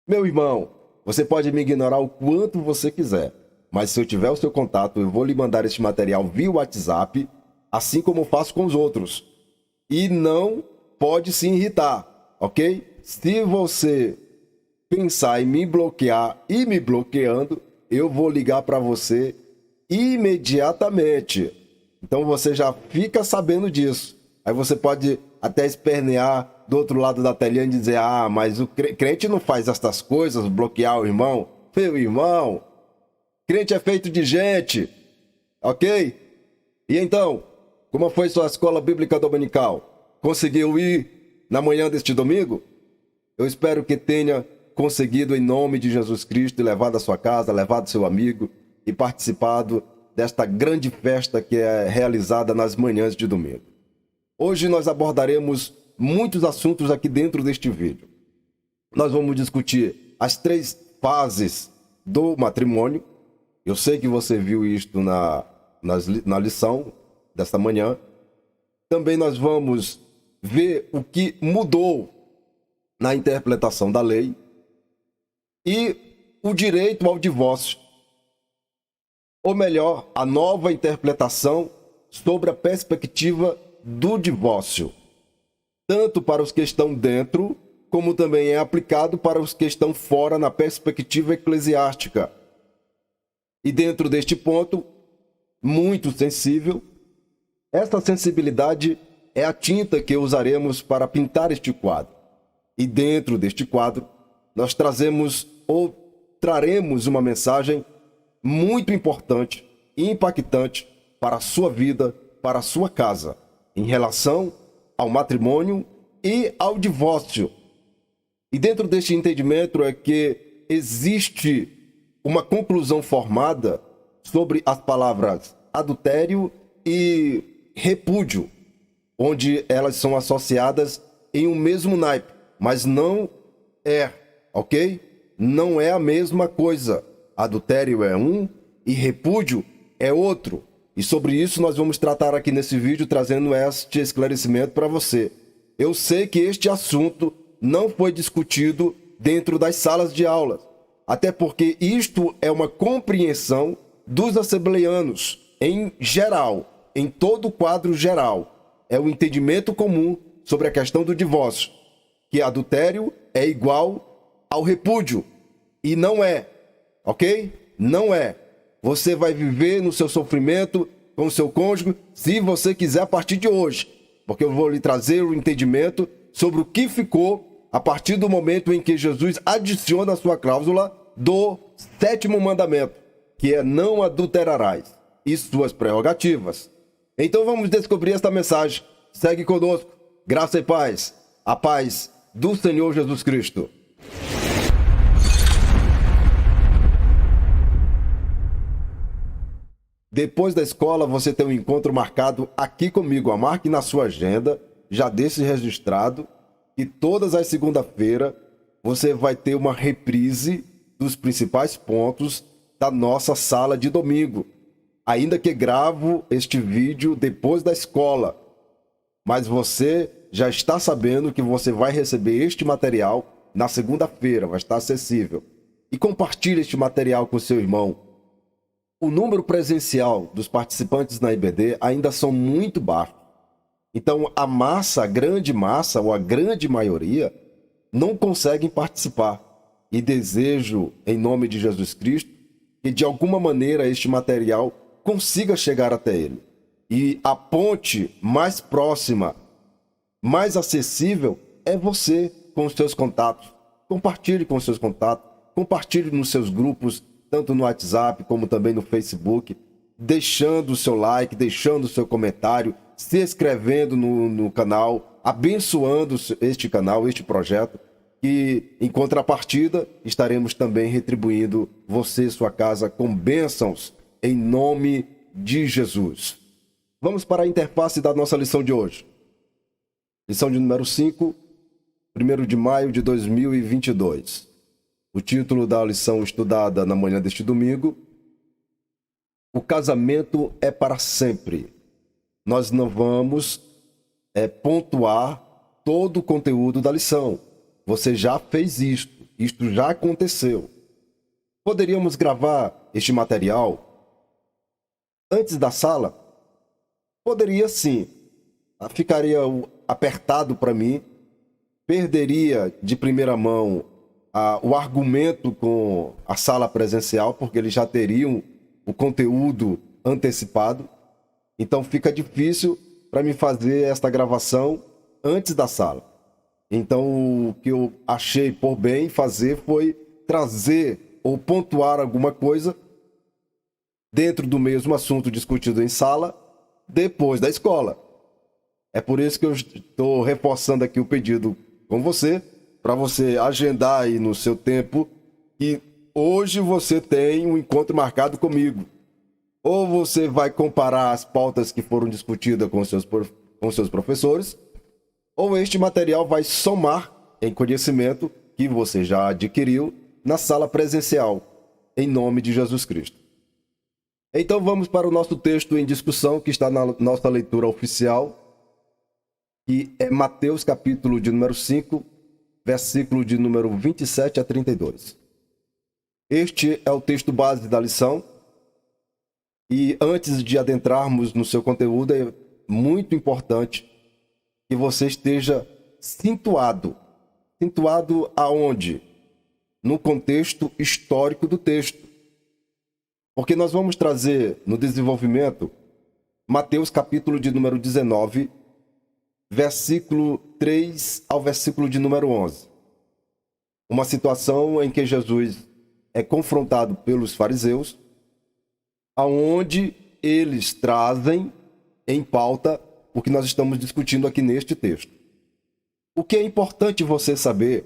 Meu irmão, você pode me ignorar o quanto você quiser, mas se eu tiver o seu contato, eu vou lhe mandar este material via WhatsApp, assim como faço com os outros. E não pode se irritar, ok? Se você pensar em me bloquear e me bloqueando, eu vou ligar para você imediatamente. Então você já fica sabendo disso. Aí você pode até espernear do outro lado da telinha e dizer: ah, mas o crente não faz estas coisas, bloquear o irmão. Meu irmão, crente é feito de gente, ok? E então, como foi sua escola bíblica dominical? Conseguiu ir na manhã deste domingo? Eu espero que tenha conseguido, em nome de Jesus Cristo, levado a sua casa, levado seu amigo e participado desta grande festa que é realizada nas manhãs de domingo. Hoje nós abordaremos muitos assuntos aqui dentro deste vídeo. Nós vamos discutir as 3 fases do matrimônio. Eu sei que você viu isto na lição desta manhã. Também nós vamos ver o que mudou na interpretação da lei e o direito ao divórcio. Ou melhor, a nova interpretação sobre a perspectiva do divórcio, tanto para os que estão dentro, como também é aplicado para os que estão fora na perspectiva eclesiástica. E dentro deste ponto, muito sensível, esta sensibilidade é a tinta que usaremos para pintar este quadro. E dentro deste quadro, nós trazemos ou traremos uma mensagem muito importante e impactante para a sua vida, para a sua casa, em relação ao matrimônio e ao divórcio. E dentro deste entendimento é que existe uma conclusão formada sobre as palavras adultério e repúdio, onde elas são associadas em um mesmo naipe, mas não é, ok? Não é a mesma coisa. Adultério é um e repúdio é outro. E sobre isso nós vamos tratar aqui nesse vídeo, trazendo este esclarecimento para você. Eu sei que este assunto não foi discutido dentro das salas de aulas, até porque isto é uma compreensão dos assembleianos em geral, em todo o quadro geral. É o entendimento comum sobre a questão do divórcio, que adultério é igual ao repúdio. E não é, ok? Não é. Você vai viver no seu sofrimento com o seu cônjuge, se você quiser, a partir de hoje. Porque eu vou lhe trazer o entendimento sobre o que ficou a partir do momento em que Jesus adiciona a sua cláusula do 7º mandamento, que é não adulterarás, e suas prerrogativas. Então vamos descobrir esta mensagem. Segue conosco. Graça e paz. A paz do Senhor Jesus Cristo. Depois da escola, você tem um encontro marcado aqui comigo. Marque na sua agenda, já deixe registrado, que todas as segundas-feiras você vai ter uma reprise dos principais pontos da nossa sala de domingo. Ainda que gravo este vídeo depois da escola, mas você já está sabendo que você vai receber este material na segunda-feira, vai estar acessível. E compartilhe este material com seu irmão. O número presencial dos participantes na IBD ainda são muito baixos. Então, a grande massa, ou a grande maioria, não conseguem participar. E desejo, em nome de Jesus Cristo, que de alguma maneira este material consiga chegar até ele. E a ponte mais próxima, mais acessível, é você com os seus contatos. Compartilhe com os seus contatos, compartilhe nos seus grupos, tanto no WhatsApp como também no Facebook, deixando o seu like, deixando o seu comentário, se inscrevendo no canal, abençoando este canal, este projeto, que em contrapartida estaremos também retribuindo você e sua casa com bênçãos em nome de Jesus. Vamos para a interface da nossa lição de hoje. Lição de número 5, 1º de maio de 2022. O título da lição estudada na manhã deste domingo: o casamento é para sempre. Nós não vamos pontuar todo o conteúdo da lição. Você já fez isto. Isto já aconteceu. Poderíamos gravar este material antes da sala? Poderia sim. Ficaria apertado para mim, perderia de primeira mão o argumento com a sala presencial, porque eles já teriam o conteúdo antecipado. Então fica difícil para mim fazer esta gravação antes da sala. Então o que eu achei por bem fazer foi trazer ou pontuar alguma coisa dentro do mesmo assunto discutido em sala depois da escola. É por isso que eu estou reforçando aqui o pedido com você, para você agendar aí no seu tempo, e hoje você tem um encontro marcado comigo. Ou você vai comparar as pautas que foram discutidas com seus professores, ou este material vai somar em conhecimento que você já adquiriu na sala presencial, em nome de Jesus Cristo. Então vamos para o nosso texto em discussão, que está na nossa leitura oficial, que é Mateus capítulo de número 5, versículo de número 27 a 32. Este é o texto base da lição. E antes de adentrarmos no seu conteúdo, é muito importante que você esteja situado. Situado aonde? No contexto histórico do texto. Porque nós vamos trazer no desenvolvimento Mateus capítulo de número 19, versículo 3 ao versículo de número 11. Uma situação em que Jesus é confrontado pelos fariseus, aonde eles trazem em pauta o que nós estamos discutindo aqui neste texto. O que é importante você saber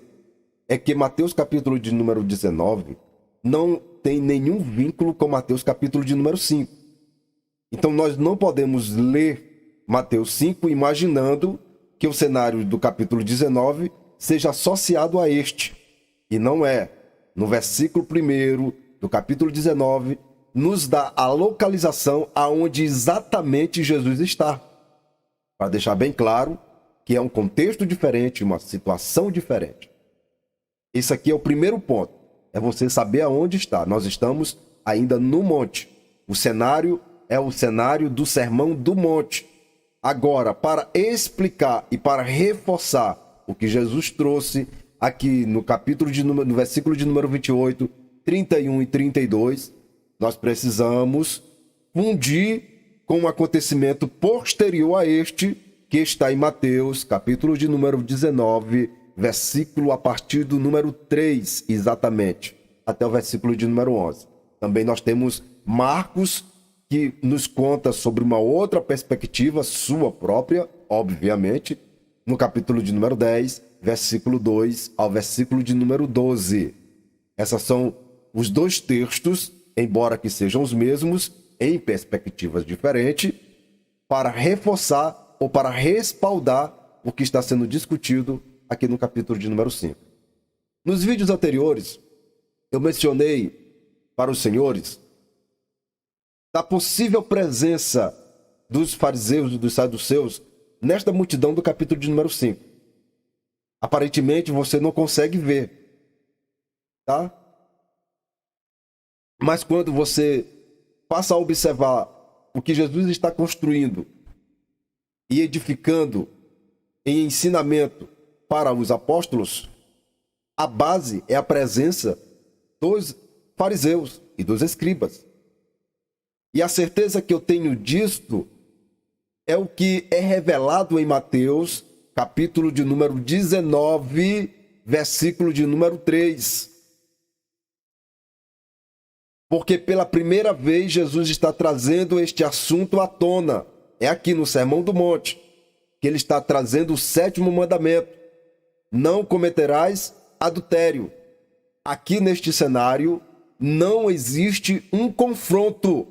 é que Mateus capítulo de número 19 não tem nenhum vínculo com Mateus capítulo de número 5. Então nós não podemos ler Mateus 5 imaginando que o cenário do capítulo 19 seja associado a este. E não é. No versículo 1 do capítulo 19, nos dá a localização aonde exatamente Jesus está. Para deixar bem claro que é um contexto diferente, uma situação diferente. Esse aqui é o primeiro ponto. É você saber aonde está. Nós estamos ainda no monte. O cenário é o cenário do Sermão do Monte. Agora, para explicar e para reforçar o que Jesus trouxe aqui no versículo de número 28, 31 e 32, nós precisamos fundir com um acontecimento posterior a este, que está em Mateus, capítulo de número 19, versículo a partir do número 3, exatamente, até o versículo de número 11. Também nós temos Marcos, que nos conta sobre uma outra perspectiva, sua própria, obviamente, no capítulo de número 10, versículo 2 ao versículo de número 12. Esses são os dois textos, embora que sejam os mesmos, em perspectivas diferentes, para reforçar ou para respaldar o que está sendo discutido aqui no capítulo de número 5. Nos vídeos anteriores, eu mencionei para os senhores da possível presença dos fariseus e dos saduceus nesta multidão do capítulo de número 5. Aparentemente você não consegue ver, tá? Mas quando você passa a observar o que Jesus está construindo e edificando em ensinamento para os apóstolos, a base é a presença dos fariseus e dos escribas. E a certeza que eu tenho disto é o que é revelado em Mateus, capítulo de número 19, versículo de número 3. Porque pela primeira vez Jesus está trazendo este assunto à tona. É aqui no Sermão do Monte que ele está trazendo o 7º mandamento. Não cometerás adultério. Aqui neste cenário não existe um confronto.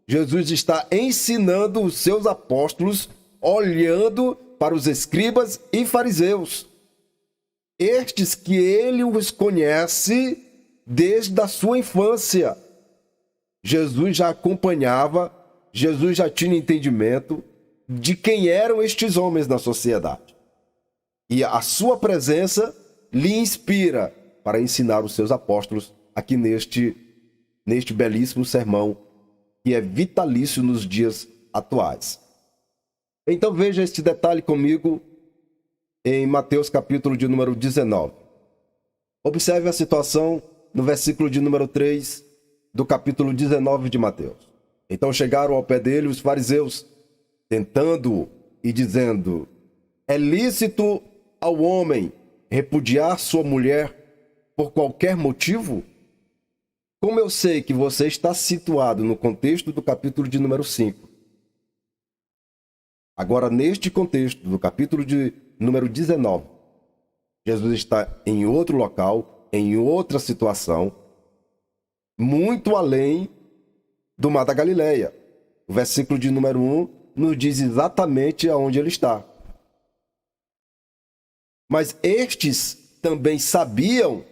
Jesus está ensinando os seus apóstolos, olhando para os escribas e fariseus. Estes que ele os conhece desde a sua infância. Jesus já acompanhava, Jesus já tinha entendimento de quem eram estes homens na sociedade. E a sua presença lhe inspira para ensinar os seus apóstolos aqui neste belíssimo sermão que é vitalício nos dias atuais. Então veja este detalhe comigo em Mateus capítulo de número 19. Observe a situação no versículo de número 3 do capítulo 19 de Mateus. Então chegaram ao pé dele os fariseus, tentando-o e dizendo: é lícito ao homem repudiar sua mulher por qualquer motivo? Como eu sei que você está situado no contexto do capítulo de número 5, agora neste contexto do capítulo de número 19, Jesus está em outro local, em outra situação, muito além do Mar da Galileia. O versículo de número 1 nos diz exatamente aonde ele está. Mas estes também sabiam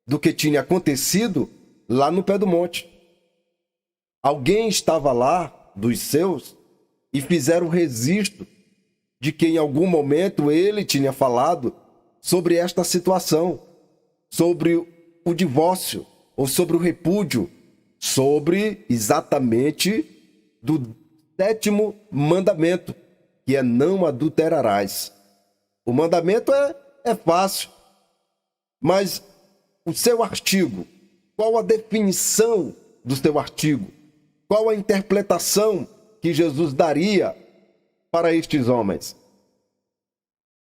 do que tinha acontecido lá no pé do monte. Alguém estava lá, dos seus, e fizeram registro de que em algum momento ele tinha falado sobre esta situação, sobre o divórcio, ou sobre o repúdio, sobre exatamente do 7º mandamento, que é não adulterarás. O mandamento é fácil, mas o seu artigo, qual a definição do seu artigo? Qual a interpretação que Jesus daria para estes homens?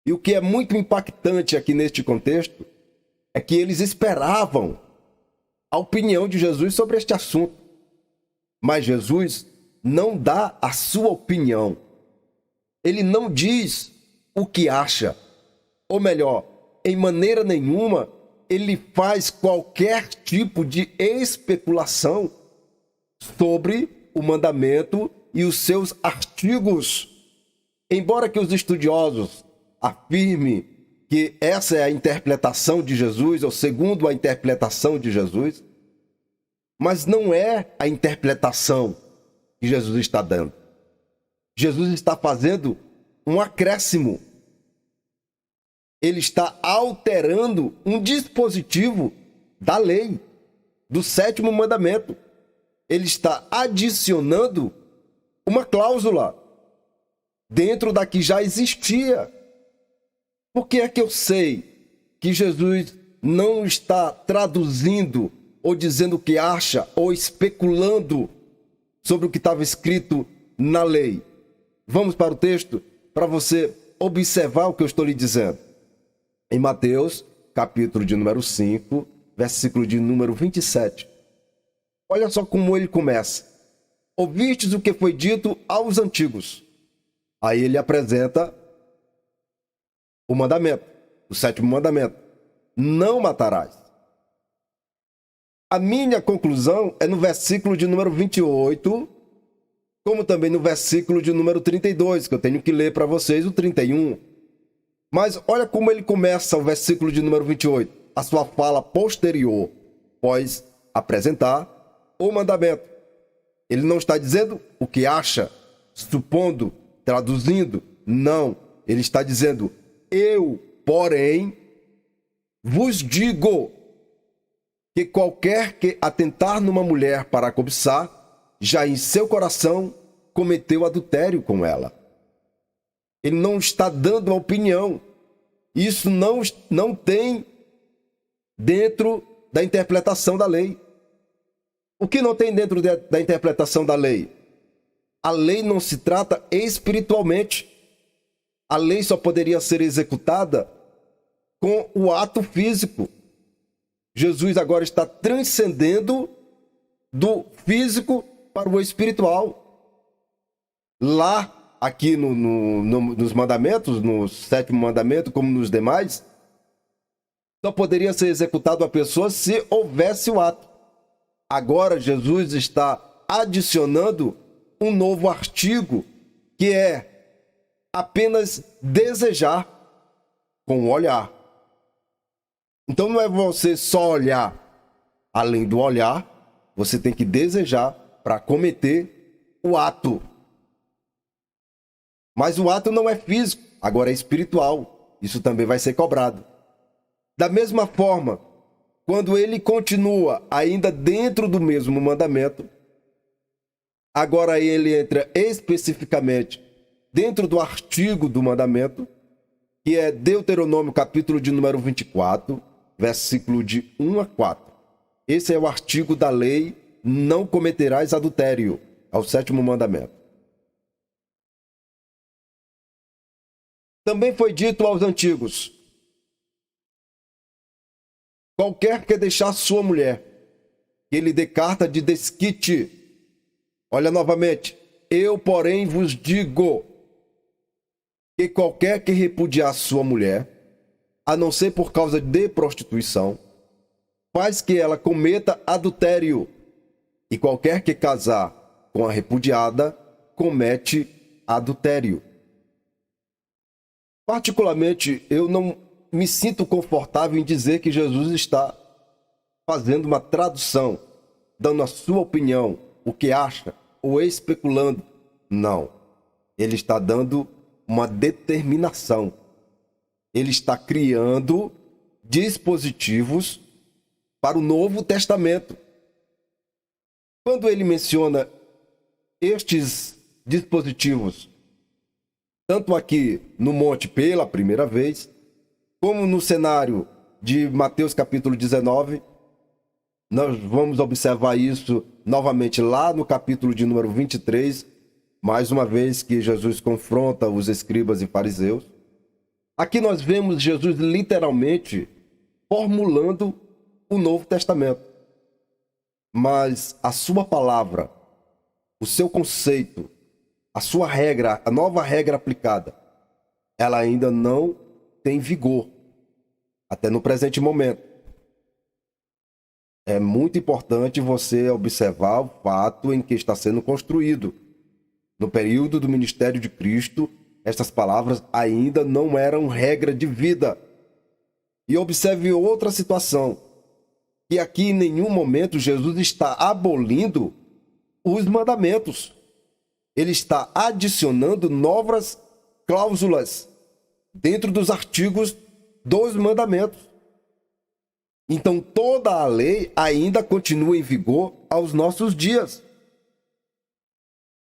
E o que é muito impactante aqui neste contexto é que eles esperavam a opinião de Jesus sobre este assunto. Mas Jesus não dá a sua opinião. Ele não diz o que acha. Ou melhor, em maneira nenhuma, ele faz qualquer tipo de especulação sobre o mandamento e os seus artigos. Embora que os estudiosos afirmem que essa é a interpretação de Jesus, ou segundo a interpretação de Jesus, mas não é a interpretação que Jesus está dando. Jesus está fazendo um acréscimo. Ele está alterando um dispositivo da lei, do 7º mandamento. Ele está adicionando uma cláusula dentro da que já existia. Por que é que eu sei que Jesus não está traduzindo ou dizendo o que acha ou especulando sobre o que estava escrito na lei? Vamos para o texto para você observar o que eu estou lhe dizendo. Em Mateus, capítulo de número 5, versículo de número 27. Olha só como ele começa. Ouvistes o que foi dito aos antigos. Aí ele apresenta o mandamento, o 7º mandamento. Não matarás. A minha conclusão é no versículo de número 28, como também no versículo de número 32, que eu tenho que ler para vocês o 31. Mas olha como ele começa o versículo de número 28, a sua fala posterior, após apresentar o mandamento. Ele não está dizendo o que acha, supondo, traduzindo. Não, ele está dizendo: eu, porém, vos digo que qualquer que atentar numa mulher para a cobiçar, já em seu coração cometeu adultério com ela. Ele não está dando uma opinião. Isso não tem dentro da interpretação da lei. O que não tem dentro da interpretação da lei? A lei não se trata espiritualmente. A lei só poderia ser executada com o ato físico. Jesus agora está transcendendo do físico para o espiritual. Lá, aqui nos mandamentos, no 7º mandamento, como nos demais, só poderia ser executado a pessoa se houvesse o ato. Agora Jesus está adicionando um novo artigo, que é apenas desejar com o olhar. Então não é você só olhar. Além do olhar, você tem que desejar para cometer o ato. Mas o ato não é físico, agora é espiritual. Isso também vai ser cobrado. Da mesma forma, quando ele continua ainda dentro do mesmo mandamento, agora ele entra especificamente dentro do artigo do mandamento, que é Deuteronômio capítulo de número 24, versículo de 1 a 4. Esse é o artigo da lei, não cometerás adultério, ao 7º mandamento. Também foi dito aos antigos: qualquer que deixar sua mulher, que ele dê carta de desquite. Olha novamente: eu, porém, vos digo que qualquer que repudiar sua mulher, a não ser por causa de prostituição, faz que ela cometa adultério, e qualquer que casar com a repudiada, comete adultério. Particularmente, eu não me sinto confortável em dizer que Jesus está fazendo uma tradução, dando a sua opinião, o que acha, ou especulando. Não. Ele está dando uma determinação. Ele está criando dispositivos para o Novo Testamento. Quando ele menciona estes dispositivos, tanto aqui no monte pela primeira vez, como no cenário de Mateus capítulo 19, nós vamos observar isso novamente lá no capítulo de número 23, mais uma vez que Jesus confronta os escribas e fariseus. Aqui nós vemos Jesus literalmente formulando o Novo Testamento. Mas a sua palavra, o seu conceito, a sua regra, a nova regra aplicada, ela ainda não tem vigor, até no presente momento. É muito importante você observar o fato em que está sendo construído. No período do ministério de Cristo, estas palavras ainda não eram regra de vida. E observe outra situação, que aqui em nenhum momento Jesus está abolindo os mandamentos. Ele está adicionando novas cláusulas dentro dos artigos dos mandamentos. Então toda a lei ainda continua em vigor aos nossos dias.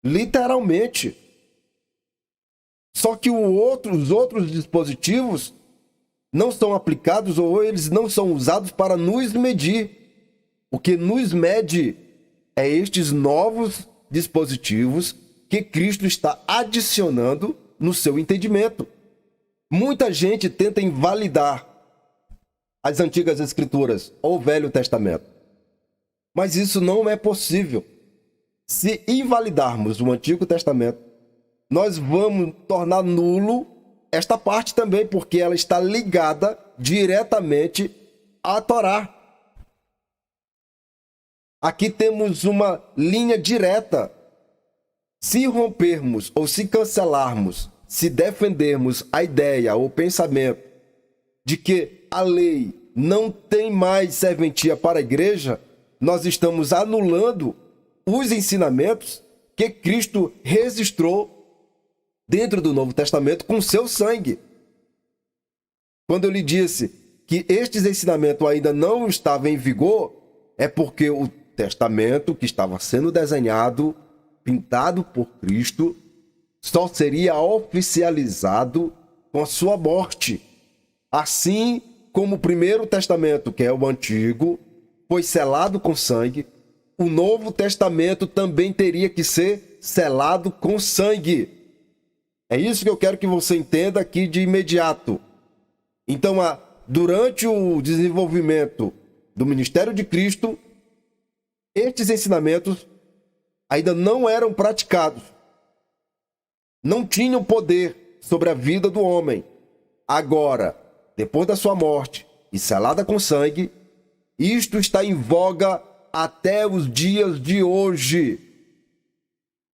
Literalmente. Só que os outros dispositivos não são aplicados ou eles não são usados para nos medir. O que nos mede é estes novos dispositivos que Cristo está adicionando no seu entendimento. Muita gente tenta invalidar as antigas escrituras ou o Velho Testamento. Mas isso não é possível. Se invalidarmos o Antigo Testamento, nós vamos tornar nulo esta parte também, porque ela está ligada diretamente à Torá. Aqui temos uma linha direta. Se rompermos ou se cancelarmos, se defendermos a ideia ou o pensamento de que a lei não tem mais serventia para a igreja, nós estamos anulando os ensinamentos que Cristo registrou dentro do Novo Testamento com seu sangue. Quando eu lhe disse que estes ensinamentos ainda não estavam em vigor, é porque o testamento que estava sendo desenhado, pintado por Cristo, só seria oficializado com a sua morte. Assim como o primeiro testamento, que é o antigo, foi selado com sangue, o Novo Testamento também teria que ser selado com sangue. É isso que eu quero que você entenda aqui de imediato. Então, durante o desenvolvimento do ministério de Cristo, estes ensinamentos ainda não eram praticados. Não tinham poder sobre a vida do homem. Agora, depois da sua morte e selada com sangue, isto está em voga até os dias de hoje.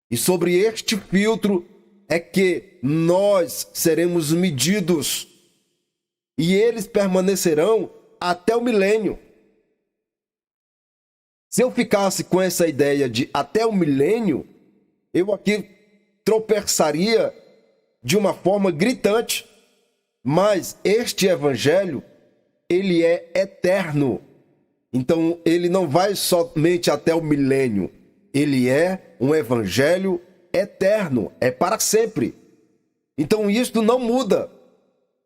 E sobre este filtro é que nós seremos medidos. E eles permanecerão até o milênio. Se eu ficasse com essa ideia de até o milênio, eu aqui tropeçaria de uma forma gritante. Mas este evangelho, ele é eterno. Então, ele não vai somente até o milênio. Ele é um evangelho eterno, é para sempre. Então, isso não muda,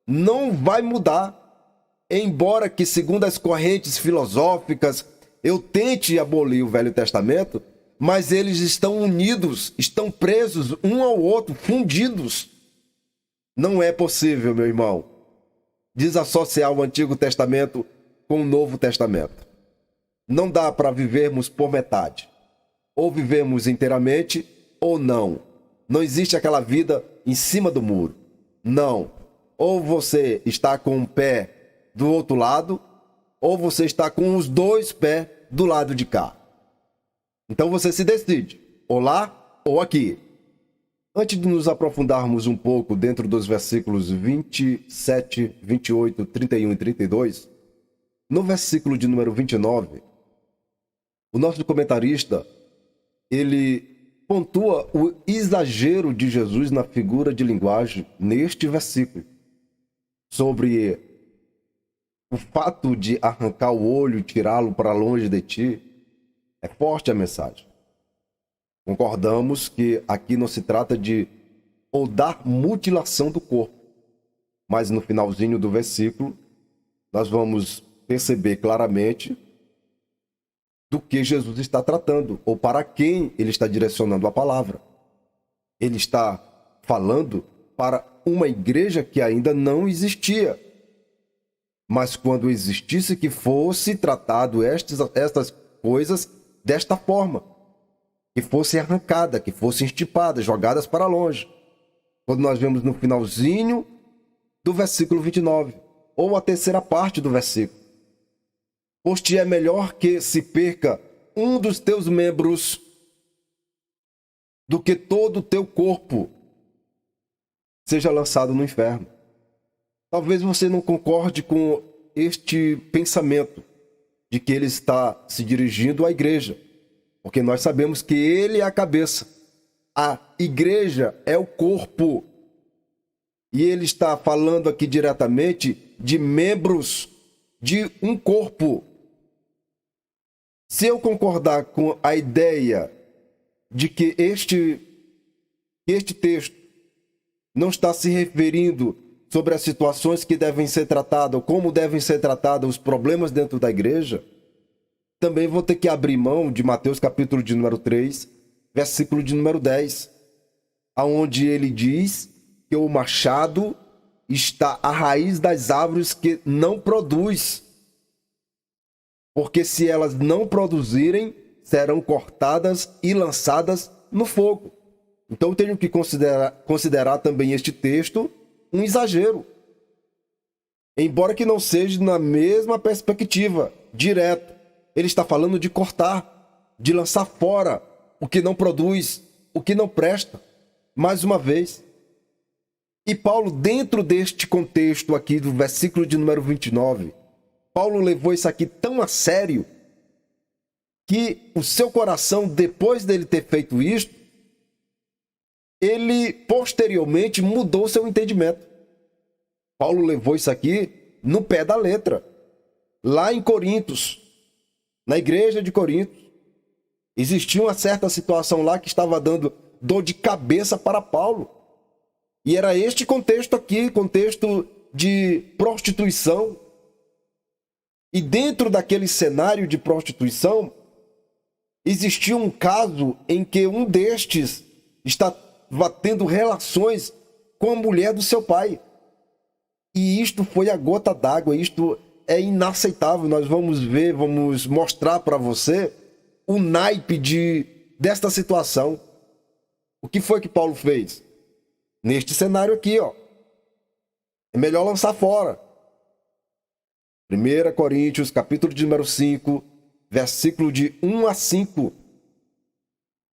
não vai mudar. Embora que, segundo as correntes filosóficas, eu tente abolir o Velho Testamento, mas eles estão unidos, estão presos um ao outro, fundidos. Não é possível, meu irmão, desassociar o Antigo Testamento com o Novo Testamento. Não dá para vivermos por metade. Ou vivemos inteiramente, ou não. Não existe aquela vida em cima do muro. Não. Ou você está com um pé do outro lado, ou você está com os dois pés do lado de cá. Então você se decide, ou lá ou aqui. Antes de nos aprofundarmos um pouco dentro dos versículos 27, 28, 31 e 32, no versículo de número 29, o nosso comentarista, ele pontua o exagero de Jesus na figura de linguagem neste versículo, sobre o fato de arrancar o olho e tirá-lo para longe de ti. É forte a mensagem. Concordamos que aqui não se trata de ou dar mutilação do corpo, mas no finalzinho do versículo nós vamos perceber claramente do que Jesus está tratando, ou para quem ele está direcionando a palavra. Ele está falando para uma igreja que ainda não existia, mas quando existisse, que fosse tratado estas coisas desta forma, que fosse arrancada, que fosse estipada, jogadas para longe. Quando nós vemos no finalzinho do versículo 29, ou a terceira parte do versículo: pois-te é melhor que se perca um dos teus membros do que todo o teu corpo seja lançado no inferno. Talvez você não concorde com este pensamento de que ele está se dirigindo à igreja, porque nós sabemos que ele é a cabeça, a igreja é o corpo, e ele está falando aqui diretamente de membros de um corpo. Se eu concordar com a ideia de que este texto não está se referindo sobre as situações que devem ser tratadas, como devem ser tratados os problemas dentro da igreja, também vou ter que abrir mão de Mateus capítulo de número 3, versículo de número 10, aonde ele diz que o machado está à raiz das árvores que não produz, porque se elas não produzirem, serão cortadas e lançadas no fogo. Então eu tenho que considerar também este texto um exagero, embora que não seja na mesma perspectiva, direto. Ele está falando de cortar, de lançar fora o que não produz, o que não presta, mais uma vez. E Paulo, dentro deste contexto aqui do versículo de número 29, Paulo levou isso aqui tão a sério que o seu coração, depois dele ter feito isto, ele posteriormente mudou seu entendimento. Paulo levou isso aqui no pé da letra. Lá em Corintos, na igreja de Corinto, existia uma certa situação lá que estava dando dor de cabeça para Paulo. E era este contexto aqui, contexto de prostituição. E dentro daquele cenário de prostituição, existia um caso em que um destes estava tendo relações com a mulher do seu pai. E isto foi a gota d'água, isto é inaceitável. Nós vamos ver, vamos mostrar para você o naipe desta situação. O que foi que Paulo fez? Neste cenário aqui, ó. É melhor lançar fora. 1 Coríntios, capítulo de número 5, versículo de 1 a 5.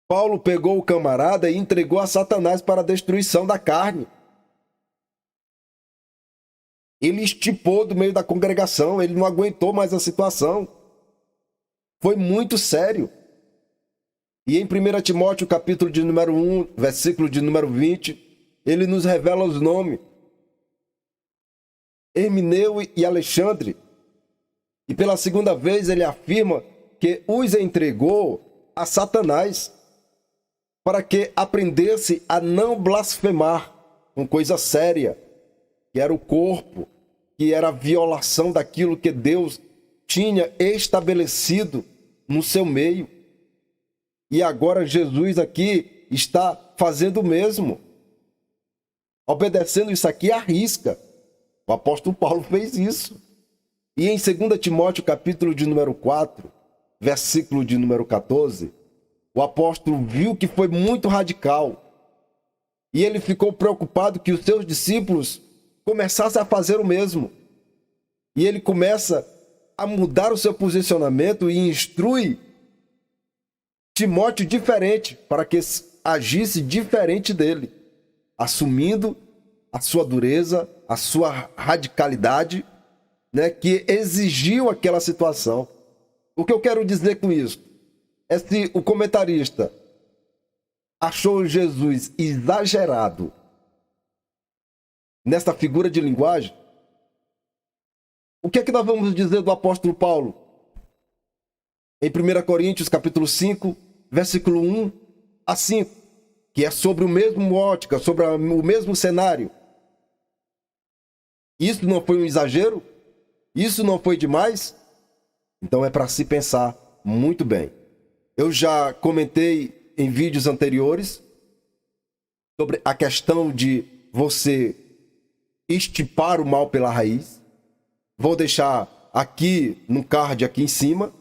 Paulo pegou o camarada e entregou a Satanás para a destruição da carne. Ele estipou do meio da congregação, ele não aguentou mais a situação. Foi muito sério. E em 1 Timóteo, capítulo de número 1, versículo de número 20, ele nos revela os nomes: Hermineu e Alexandre, E pela segunda vez ele afirma que os entregou a Satanás para que aprendesse a não blasfemar com coisa séria, que era o corpo, que era a violação daquilo que Deus tinha estabelecido no seu meio. E agora Jesus aqui está fazendo o mesmo, obedecendo isso aqui à risca. O apóstolo Paulo fez isso. E em 2 Timóteo, capítulo de número 4, versículo de número 14, o apóstolo viu que foi muito radical. E ele ficou preocupado que os seus discípulos começassem a fazer o mesmo. E ele começa a mudar o seu posicionamento e instrui Timóteo diferente, para que agisse diferente dele, assumindo a sua dureza, a sua radicalidade, né, que exigiu aquela situação. O que eu quero dizer com isso é se o comentarista achou Jesus exagerado nessa figura de linguagem, o que é que nós vamos dizer do apóstolo Paulo? Em 1 Coríntios, capítulo 5, versículo 1 a 5, que é sobre o mesmo ótica, sobre o mesmo cenário. Isso não foi um exagero? Isso não foi demais? Então é para se pensar muito bem. Eu já comentei em vídeos anteriores sobre a questão de você extirpar o mal pela raiz. Vou deixar aqui no card aqui em cima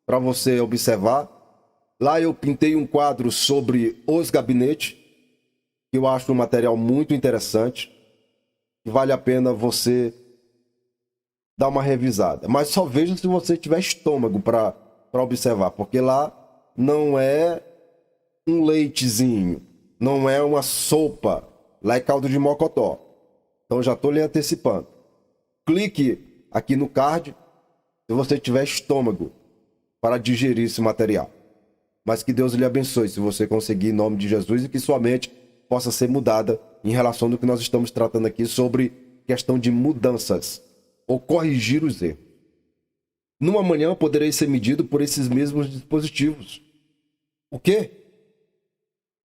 para você observar. Lá eu pintei um quadro sobre os gabinetes, que eu acho um material muito interessante, que vale a pena você dar uma revisada. Mas só veja se você tiver estômago para observar, porque lá não é um leitezinho, não é uma sopa, lá é caldo de mocotó. Então já estou lhe antecipando. Clique aqui no card se você tiver estômago para digerir esse material. Mas que Deus lhe abençoe se você conseguir em nome de Jesus e que sua mente possa ser mudada em relação ao que nós estamos tratando aqui sobre questão de mudanças ou corrigir os erros. Numa manhã poderei ser medido por esses mesmos dispositivos. O quê?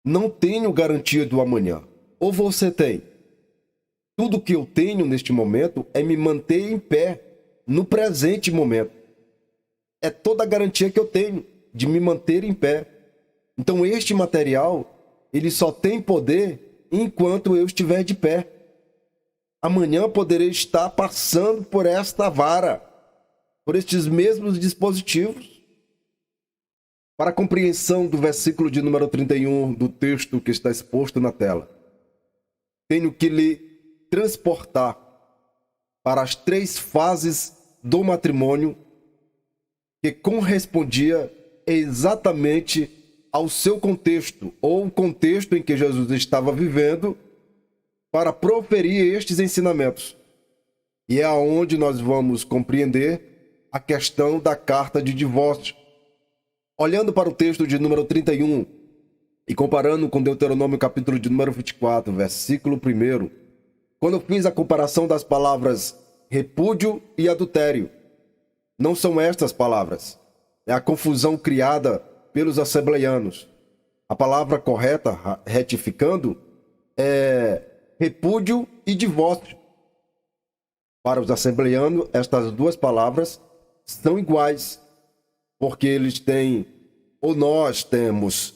Não tenho garantia do amanhã. Ou você tem? Tudo que eu tenho neste momento é me manter em pé no presente momento. É toda a garantia que eu tenho de me manter em pé. Então este material, ele só tem poder enquanto eu estiver de pé. Amanhã poderei estar passando por esta vara, por estes mesmos dispositivos. Para a compreensão do versículo de número 31 do texto que está exposto na tela, tenho que lhe transportar para as 3 fases do matrimônio que correspondia exatamente ao seu contexto, ou o contexto em que Jesus estava vivendo, para proferir estes ensinamentos. E é aonde nós vamos compreender a questão da carta de divórcio. Olhando para o texto de número 31 e comparando com Deuteronômio capítulo de número 24, versículo 1, quando eu fiz a comparação das palavras repúdio e adultério, não são estas palavras. É a confusão criada pelos assembleianos. A palavra correta, retificando, é repúdio e divórcio. Para os assembleianos, estas duas palavras são iguais, porque eles têm, ou nós temos,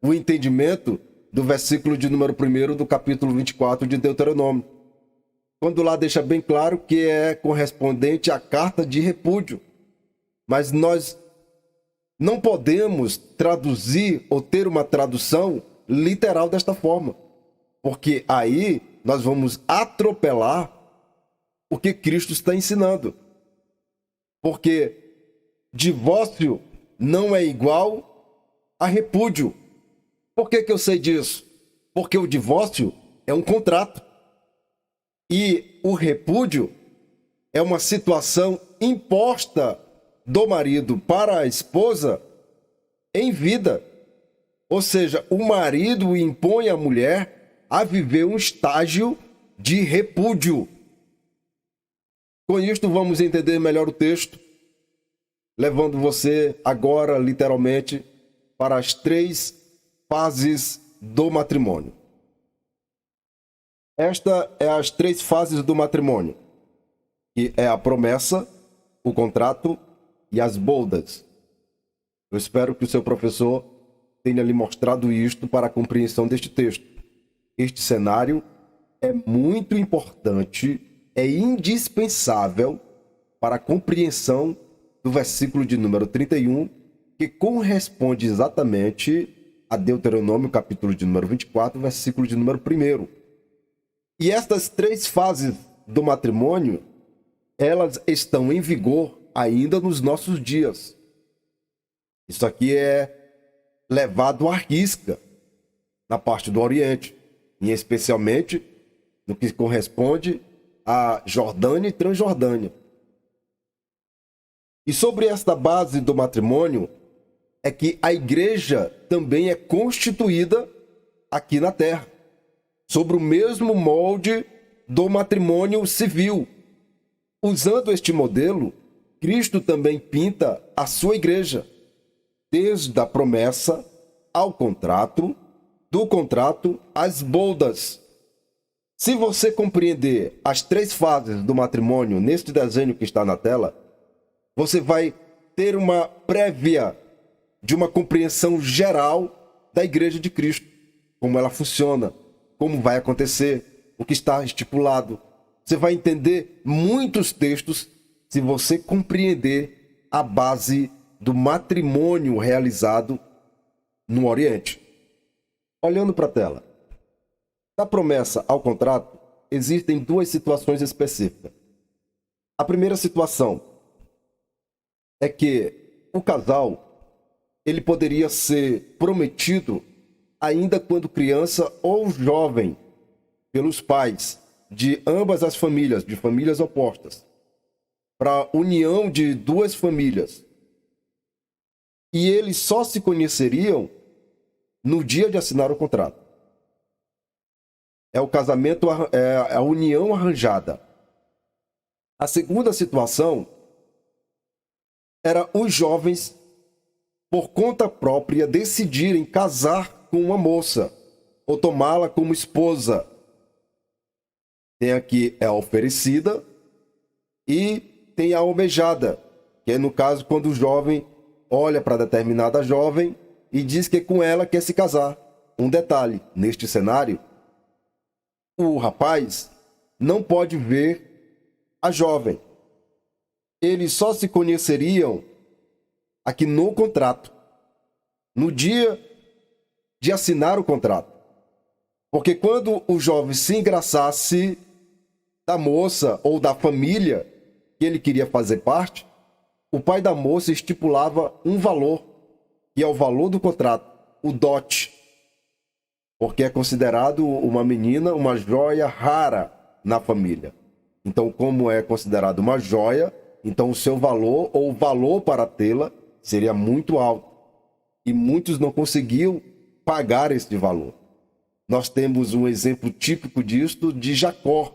o entendimento do versículo de número 1 do capítulo 24 de Deuteronômio, quando lá deixa bem claro que é correspondente à carta de repúdio. Mas nós não podemos traduzir ou ter uma tradução literal desta forma, porque aí nós vamos atropelar o que Cristo está ensinando. Porque divórcio não é igual a repúdio. Por que eu sei disso? Porque o divórcio é um contrato. E o repúdio é uma situação imposta do marido para a esposa em vida. Ou seja, o marido impõe à mulher a viver um estágio de repúdio. Com isto, vamos entender melhor o texto, levando você agora, literalmente, para as 3 fases do matrimônio. Esta é as 3 fases do matrimônio, que é a promessa, o contrato e as bodas. Eu espero que o seu professor tenha lhe mostrado isto para a compreensão deste texto. Este cenário é muito importante, é indispensável para a compreensão do versículo de número 31, que corresponde exatamente a Deuteronômio, capítulo de número 24, versículo de número 1. E estas 3 fases do matrimônio, elas estão em vigor ainda nos nossos dias. Isso aqui é levado à risca na parte do Oriente, e especialmente no que corresponde a Jordânia e Transjordânia. E sobre esta base do matrimônio é que a igreja também é constituída aqui na terra, sobre o mesmo molde do matrimônio civil. Usando este modelo, Cristo também pinta a sua igreja, desde a promessa ao contrato, do contrato às bodas. Se você compreender as 3 fases do matrimônio neste desenho que está na tela, você vai ter uma prévia de uma compreensão geral da Igreja de Cristo, como ela funciona, como vai acontecer, o que está estipulado. Você vai entender muitos textos se você compreender a base do matrimônio realizado no Oriente. Olhando para a tela, da promessa ao contrato, existem 2 situações específicas. A primeira situação é que o casal ele poderia ser prometido ainda quando criança ou jovem pelos pais de ambas as famílias, de famílias opostas, para a união de 2 famílias. E eles só se conheceriam no dia de assinar o contrato. É o casamento, é a união arranjada. A segunda situação era os jovens, por conta própria, decidirem casar com uma moça ou tomá-la como esposa. Tem aqui a oferecida e tem a almejada, que é no caso quando o jovem olha para determinada jovem e diz que com ela quer se casar. Um detalhe, neste cenário, o rapaz não pode ver a jovem. Eles só se conheceriam aqui no contrato, no dia de assinar o contrato. Porque quando o jovem se engraçasse da moça ou da família que ele queria fazer parte, o pai da moça estipulava um valor, que é o valor do contrato, o dote, porque é considerado uma menina, uma joia rara na família. Então, como é considerado uma joia, então o seu valor ou o valor para tê-la seria muito alto. E muitos não conseguiam pagar este valor. Nós temos um exemplo típico disto de Jacó,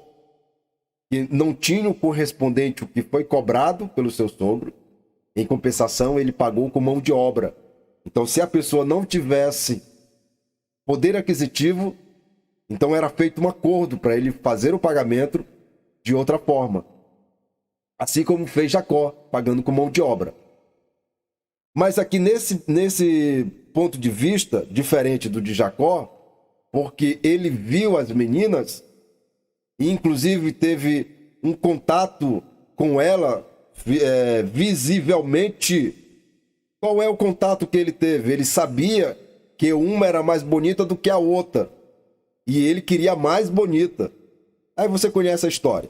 que não tinha o correspondente o que foi cobrado pelo seu sogro. Em compensação, ele pagou com mão de obra. Então, se a pessoa não tivesse poder aquisitivo, então era feito um acordo para ele fazer o pagamento de outra forma. Assim como fez Jacó, pagando com mão de obra. Mas aqui nesse ponto de vista, diferente do de Jacó, porque ele viu as meninas e inclusive teve um contato com ela visivelmente. Qual é o contato que ele teve? Ele sabia que uma era mais bonita do que a outra. E ele queria a mais bonita. Aí você conhece a história.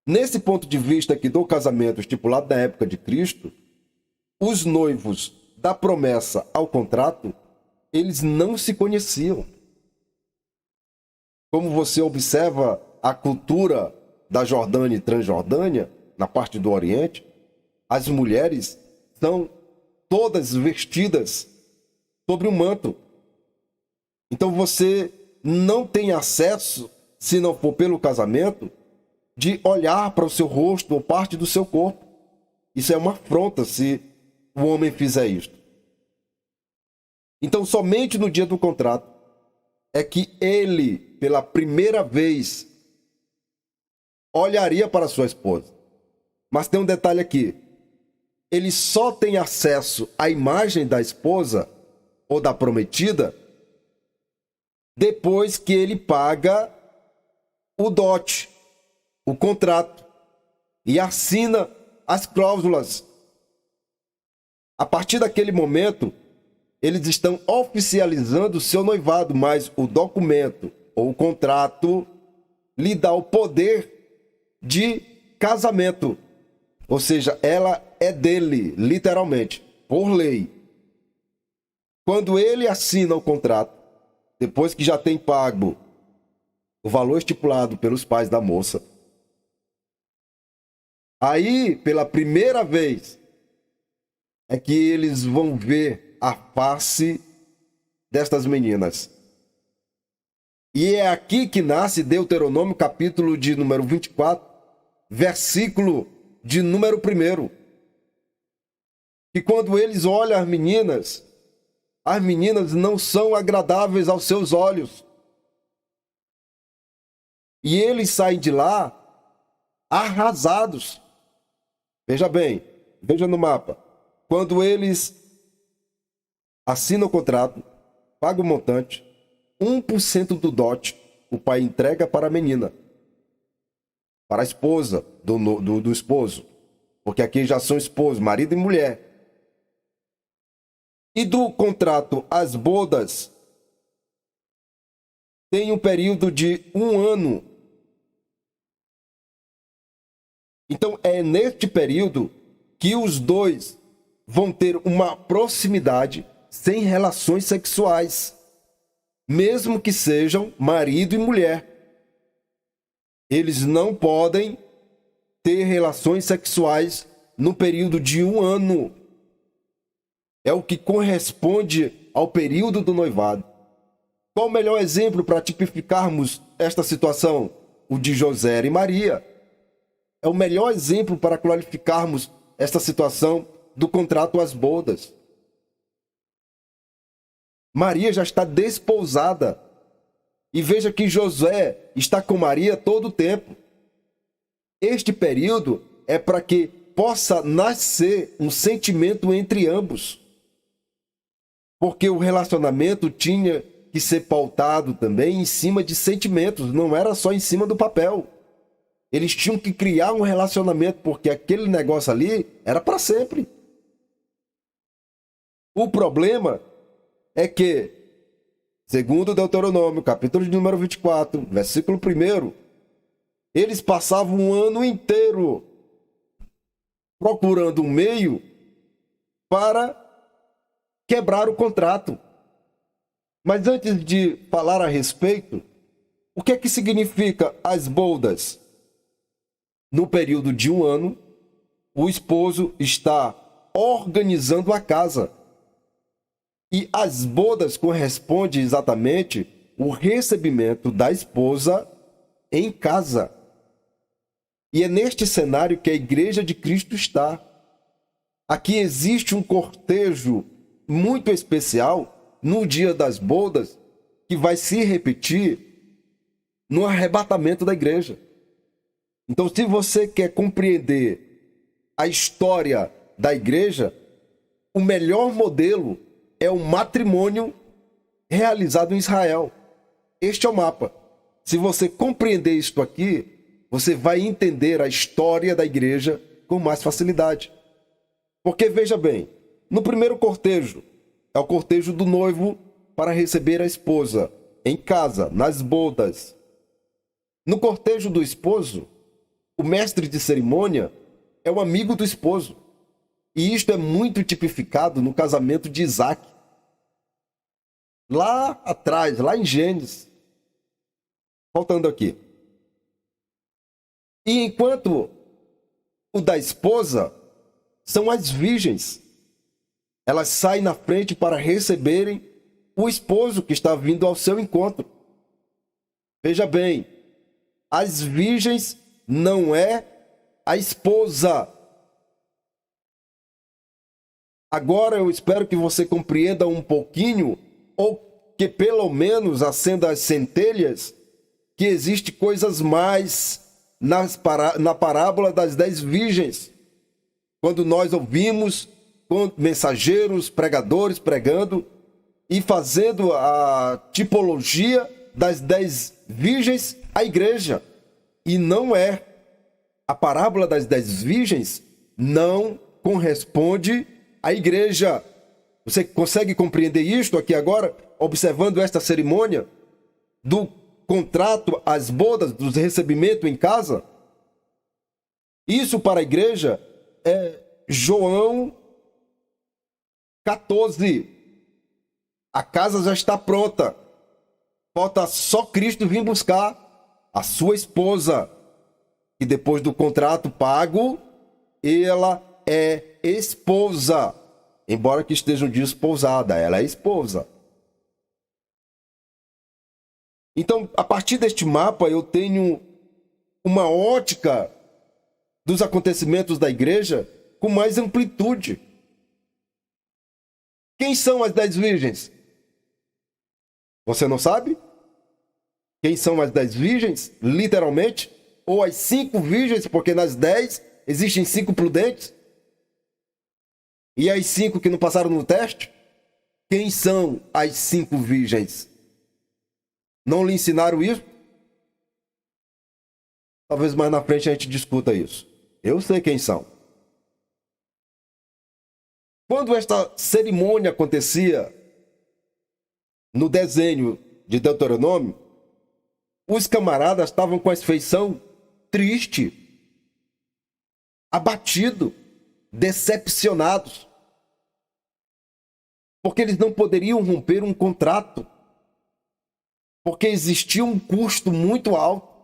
Nesse ponto de vista aqui do casamento estipulado na época de Cristo, os noivos da promessa ao contrato, eles não se conheciam. Como você observa a cultura da Jordânia e Transjordânia, na parte do Oriente, as mulheres são todas vestidas sobre um manto. Então você não tem acesso, se não for pelo casamento, de olhar para o seu rosto ou parte do seu corpo. Isso é uma afronta se o homem fizer isto. Então, somente no dia do contrato é que ele, pela primeira vez, olharia para sua esposa. Mas tem um detalhe aqui. Ele só tem acesso à imagem da esposa ou da prometida depois que ele paga o dote, o contrato, e assina as cláusulas. A partir daquele momento, eles estão oficializando o seu noivado, mas o documento ou o contrato lhe dá o poder de casamento. Ou seja, ela é dele, literalmente, por lei. Quando ele assina o contrato, depois que já tem pago o valor estipulado pelos pais da moça, aí, pela primeira vez, é que eles vão ver a face destas meninas. E é aqui que nasce Deuteronômio, capítulo de número 24, versículo de número 1. Que quando eles olham as meninas não são agradáveis aos seus olhos. E eles saem de lá arrasados. Veja bem, veja no mapa. Quando eles assinam o contrato, pagam o montante, 1% do dote o pai entrega para a menina, para a esposa do esposo, porque aqui já são esposos, marido e mulher. E do contrato às bodas, tem um período de 1 ano. Então, é neste período que os dois vão ter uma proximidade sem relações sexuais, mesmo que sejam marido e mulher. Eles não podem ter relações sexuais no período de 1 ano. É o que corresponde ao período do noivado. Qual o melhor exemplo para tipificarmos esta situação? O de José e Maria. É o melhor exemplo para clarificarmos esta situação do contrato às bodas. Maria já está desposada. E veja que José está com Maria todo o tempo. Este período é para que possa nascer um sentimento entre ambos. Porque o relacionamento tinha que ser pautado também em cima de sentimentos, não era só em cima do papel. Eles tinham que criar um relacionamento, porque aquele negócio ali era para sempre. O problema é que, segundo Deuteronômio, capítulo de número 24, versículo 1, eles passavam um ano inteiro procurando um meio para quebrar o contrato. Mas antes de falar a respeito, o que é que significa as bodas? No período de 1 ano, o esposo está organizando a casa. E as bodas correspondem exatamente o recebimento da esposa em casa. E é neste cenário que a Igreja de Cristo está. Aqui existe um cortejo muito especial no dia das bodas, que vai se repetir no arrebatamento da igreja. Então, se você quer compreender a história da igreja, o melhor modelo é o matrimônio realizado em Israel. Este é o mapa. Se você compreender isto aqui, você vai entender a história da igreja com mais facilidade. Porque, veja bem, no primeiro cortejo, é o cortejo do noivo para receber a esposa em casa, nas bodas. No cortejo do esposo, o mestre de cerimônia é o amigo do esposo. E isto é muito tipificado no casamento de Isaac. Lá atrás, lá em Gênesis. Voltando aqui. E enquanto o da esposa são as virgens. Elas saem na frente para receberem o esposo que está vindo ao seu encontro. Veja bem, as virgens não é a esposa. Agora eu espero que você compreenda um pouquinho, ou que pelo menos acenda as centelhas, que existe coisas mais na parábola das 10 virgens. Quando nós ouvimos mensageiros, pregadores pregando e fazendo a tipologia das 10 virgens à igreja. E não é. A parábola das 10 virgens não corresponde à igreja. Você consegue compreender isto aqui agora, observando esta cerimônia do contrato, as bodas, do recebimento em casa? Isso para a igreja é João 14. A casa já está pronta. Falta só Cristo vir buscar a sua esposa. E depois do contrato pago, ela é esposa. Embora que esteja desposada, ela é esposa. Então, a partir deste mapa, eu tenho uma ótica dos acontecimentos da igreja com mais amplitude. Quem são as 10 virgens? Você não sabe? Quem são as 10 virgens, literalmente? Ou as 5 virgens, porque nas 10 existem 5 prudentes? E as 5 que não passaram no teste? Quem são as 5 virgens? Não lhe ensinaram isso? Talvez mais na frente a gente discuta isso. Eu sei quem são. Quando esta cerimônia acontecia no desenho de Deuteronômio, os camaradas estavam com a feição triste, abatido, decepcionados, porque eles não poderiam romper um contrato, porque existia um custo muito alto.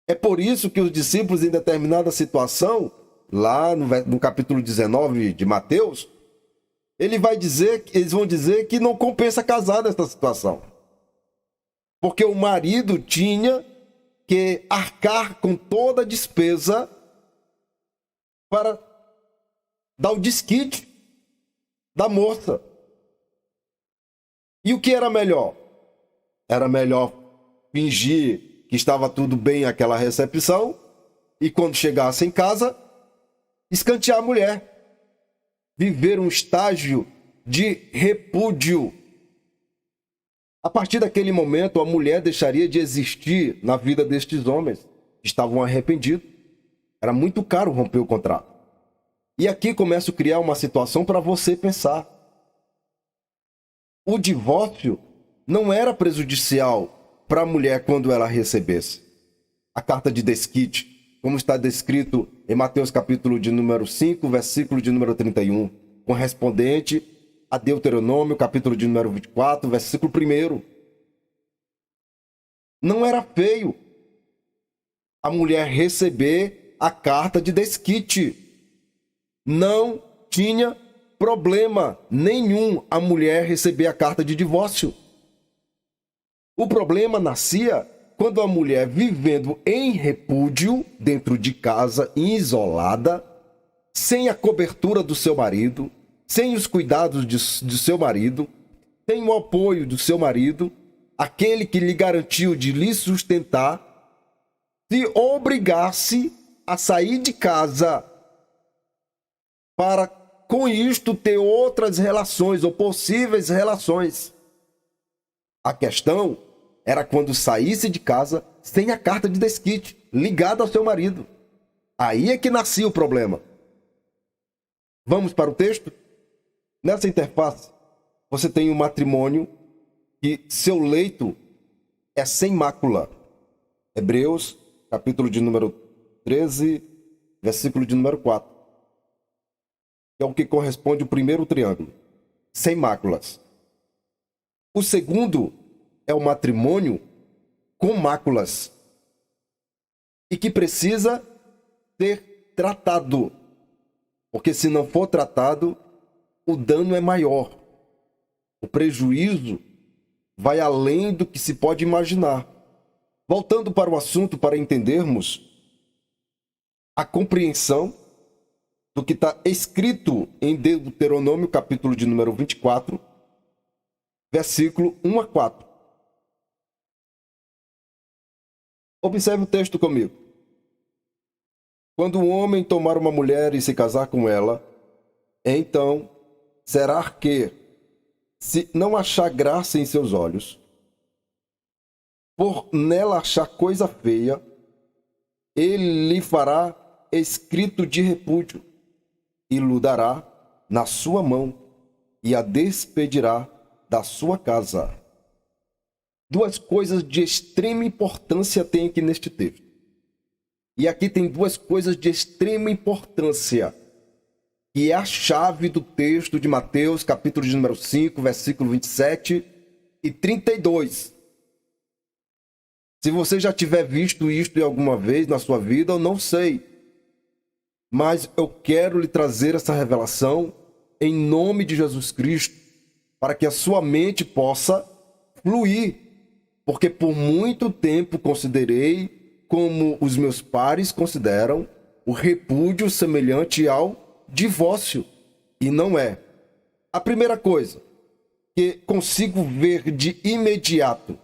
É por isso que os discípulos, em determinada situação, lá no capítulo 19 de Mateus, eles vão dizer que não compensa casar nessa situação. Porque o marido tinha que arcar com toda a despesa para dar o desquite da moça. E o que era melhor? Era melhor fingir que estava tudo bem aquela recepção e quando chegasse em casa, escantear a mulher. Viver um estágio de repúdio. A partir daquele momento, a mulher deixaria de existir na vida destes homens que estavam arrependidos. Era muito caro romper o contrato. E aqui começo a criar uma situação para você pensar. O divórcio não era prejudicial para a mulher quando ela recebesse a carta de desquite, como está descrito em Mateus capítulo de número 5, versículo de número 31, correspondente a Deuteronômio capítulo de número 24, versículo 1. Não era feio a mulher receber a carta de desquite. Não tinha problema nenhum a mulher receber a carta de divórcio. O problema nascia quando a mulher, vivendo em repúdio, dentro de casa, isolada, sem a cobertura do seu marido, sem os cuidados do seu marido, sem o apoio do seu marido, aquele que lhe garantiu de lhe sustentar, se obrigasse a sair de casa para, com isto, ter outras relações ou possíveis relações. A questão era quando saísse de casa sem a carta de desquite, ligada ao seu marido. Aí é que nascia o problema. Vamos para o texto? Nessa interface, você tem um matrimônio que seu leito é sem mácula. Hebreus, capítulo de número 13, versículo de número 4. Que é o que corresponde ao primeiro triângulo. Sem máculas. O segundo é o matrimônio com máculas. E que precisa ser tratado. Porque se não for tratado, o dano é maior. O prejuízo vai além do que se pode imaginar. Voltando para o assunto, para entendermos a compreensão do que está escrito em Deuteronômio, capítulo de número 24, versículo 1 a 4. Observe o texto comigo. Quando um homem tomar uma mulher e se casar com ela, então será que, se não achar graça em seus olhos, por nela achar coisa feia, ele lhe fará escrito de repúdio e lhe dará na sua mão e a despedirá da sua casa. Duas coisas de extrema importância tem aqui neste texto. E aqui tem duas coisas de extrema importância, que é a chave do texto de Mateus, capítulo de número 5, versículo 27 e 32. Se você já tiver visto isto em alguma vez na sua vida, eu não sei. Mas eu quero lhe trazer essa revelação em nome de Jesus Cristo, para que a sua mente possa fluir. Porque por muito tempo considerei, como os meus pares consideram, o repúdio semelhante ao divórcio. E não é. A primeira coisa que consigo ver de imediato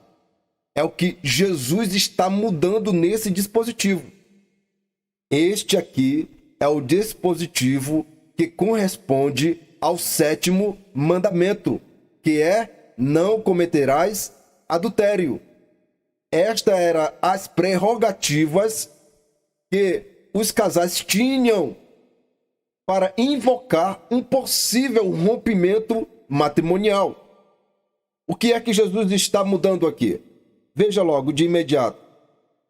é o que Jesus está mudando nesse dispositivo. Este aqui é o dispositivo que corresponde ao 7º mandamento, que é: não cometerás adultério. Esta era as prerrogativas que os casais tinham para invocar um possível rompimento matrimonial. O que é que Jesus está mudando aqui? Veja logo de imediato.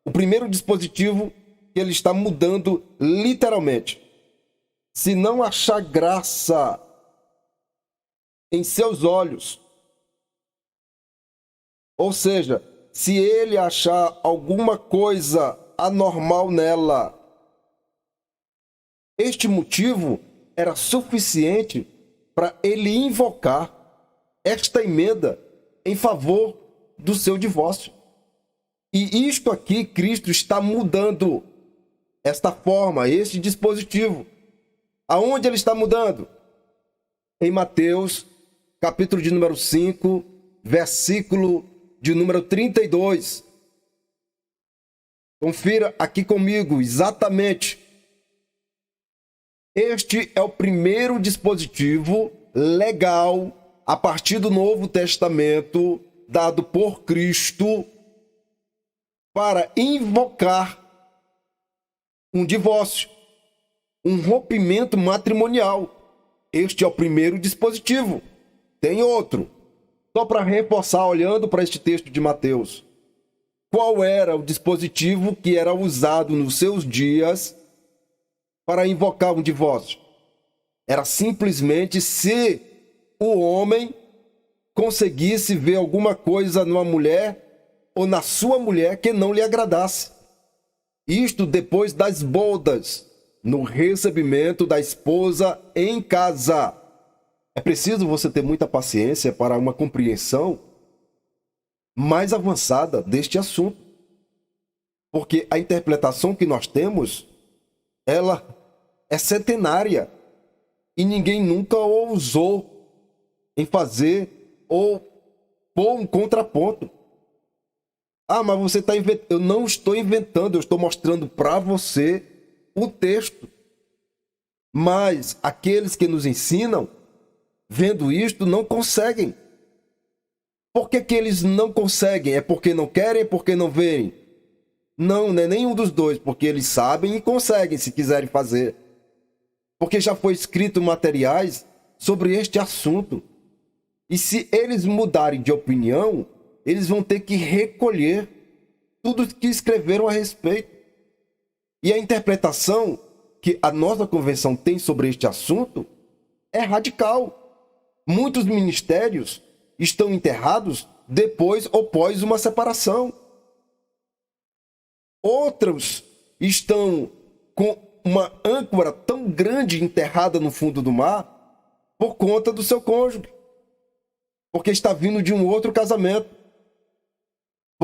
O primeiro dispositivo que ele está mudando literalmente: se não achar graça em seus olhos, ou seja, se ele achar alguma coisa anormal nela, este motivo era suficiente para ele invocar esta emenda em favor do seu divórcio. E isto aqui, Cristo está mudando esta forma, este dispositivo. Aonde ele está mudando? Em Mateus, capítulo de número 5, versículo de número 32. Confira aqui comigo, exatamente. Este é o primeiro dispositivo legal, a partir do Novo Testamento, dado por Cristo, para invocar um divórcio, um rompimento matrimonial. Este é o primeiro dispositivo. Tem outro. Só para reforçar, olhando para este texto de Mateus, qual era o dispositivo que era usado nos seus dias para invocar um divórcio? Era simplesmente se o homem conseguisse ver alguma coisa numa mulher ou na sua mulher que não lhe agradasse. Isto depois das bodas, no recebimento da esposa em casa. É preciso você ter muita paciência para uma compreensão mais avançada deste assunto. Porque a interpretação que nós temos, ela é centenária. E ninguém nunca ousou em fazer ou pôr um contraponto. Ah, mas você está inventando. Eu não estou inventando, eu estou mostrando para você o texto. Mas aqueles que nos ensinam, vendo isto, não conseguem. Por que que eles não conseguem? É porque não querem, é porque não veem? Não, não é nenhum dos dois, porque eles sabem e conseguem, se quiserem fazer. Porque já foi escrito materiais sobre este assunto. E se eles mudarem de opinião, eles vão ter que recolher tudo que escreveram a respeito. E a interpretação que a nossa convenção tem sobre este assunto é radical. Muitos ministérios estão enterrados depois ou pós uma separação. Outros estão com uma âncora tão grande enterrada no fundo do mar por conta do seu cônjuge, porque está vindo de um outro casamento,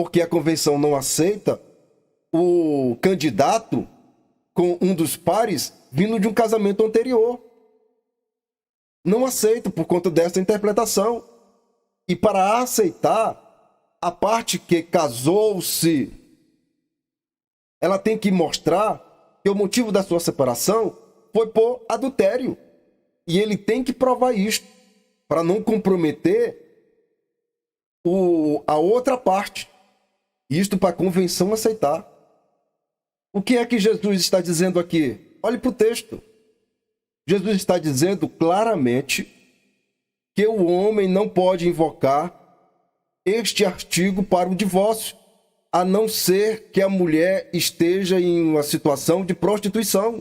porque a convenção não aceita o candidato com um dos pares vindo de um casamento anterior. Não aceita por conta dessa interpretação. E para aceitar, a parte que casou-se, ela tem que mostrar que o motivo da sua separação foi por adultério. E ele tem que provar isto, para não comprometer a outra parte. Isto para a convenção aceitar. O que é que Jesus está dizendo aqui? Olhe para o texto. Jesus está dizendo claramente que o homem não pode invocar este artigo para o divórcio, a não ser que a mulher esteja em uma situação de prostituição.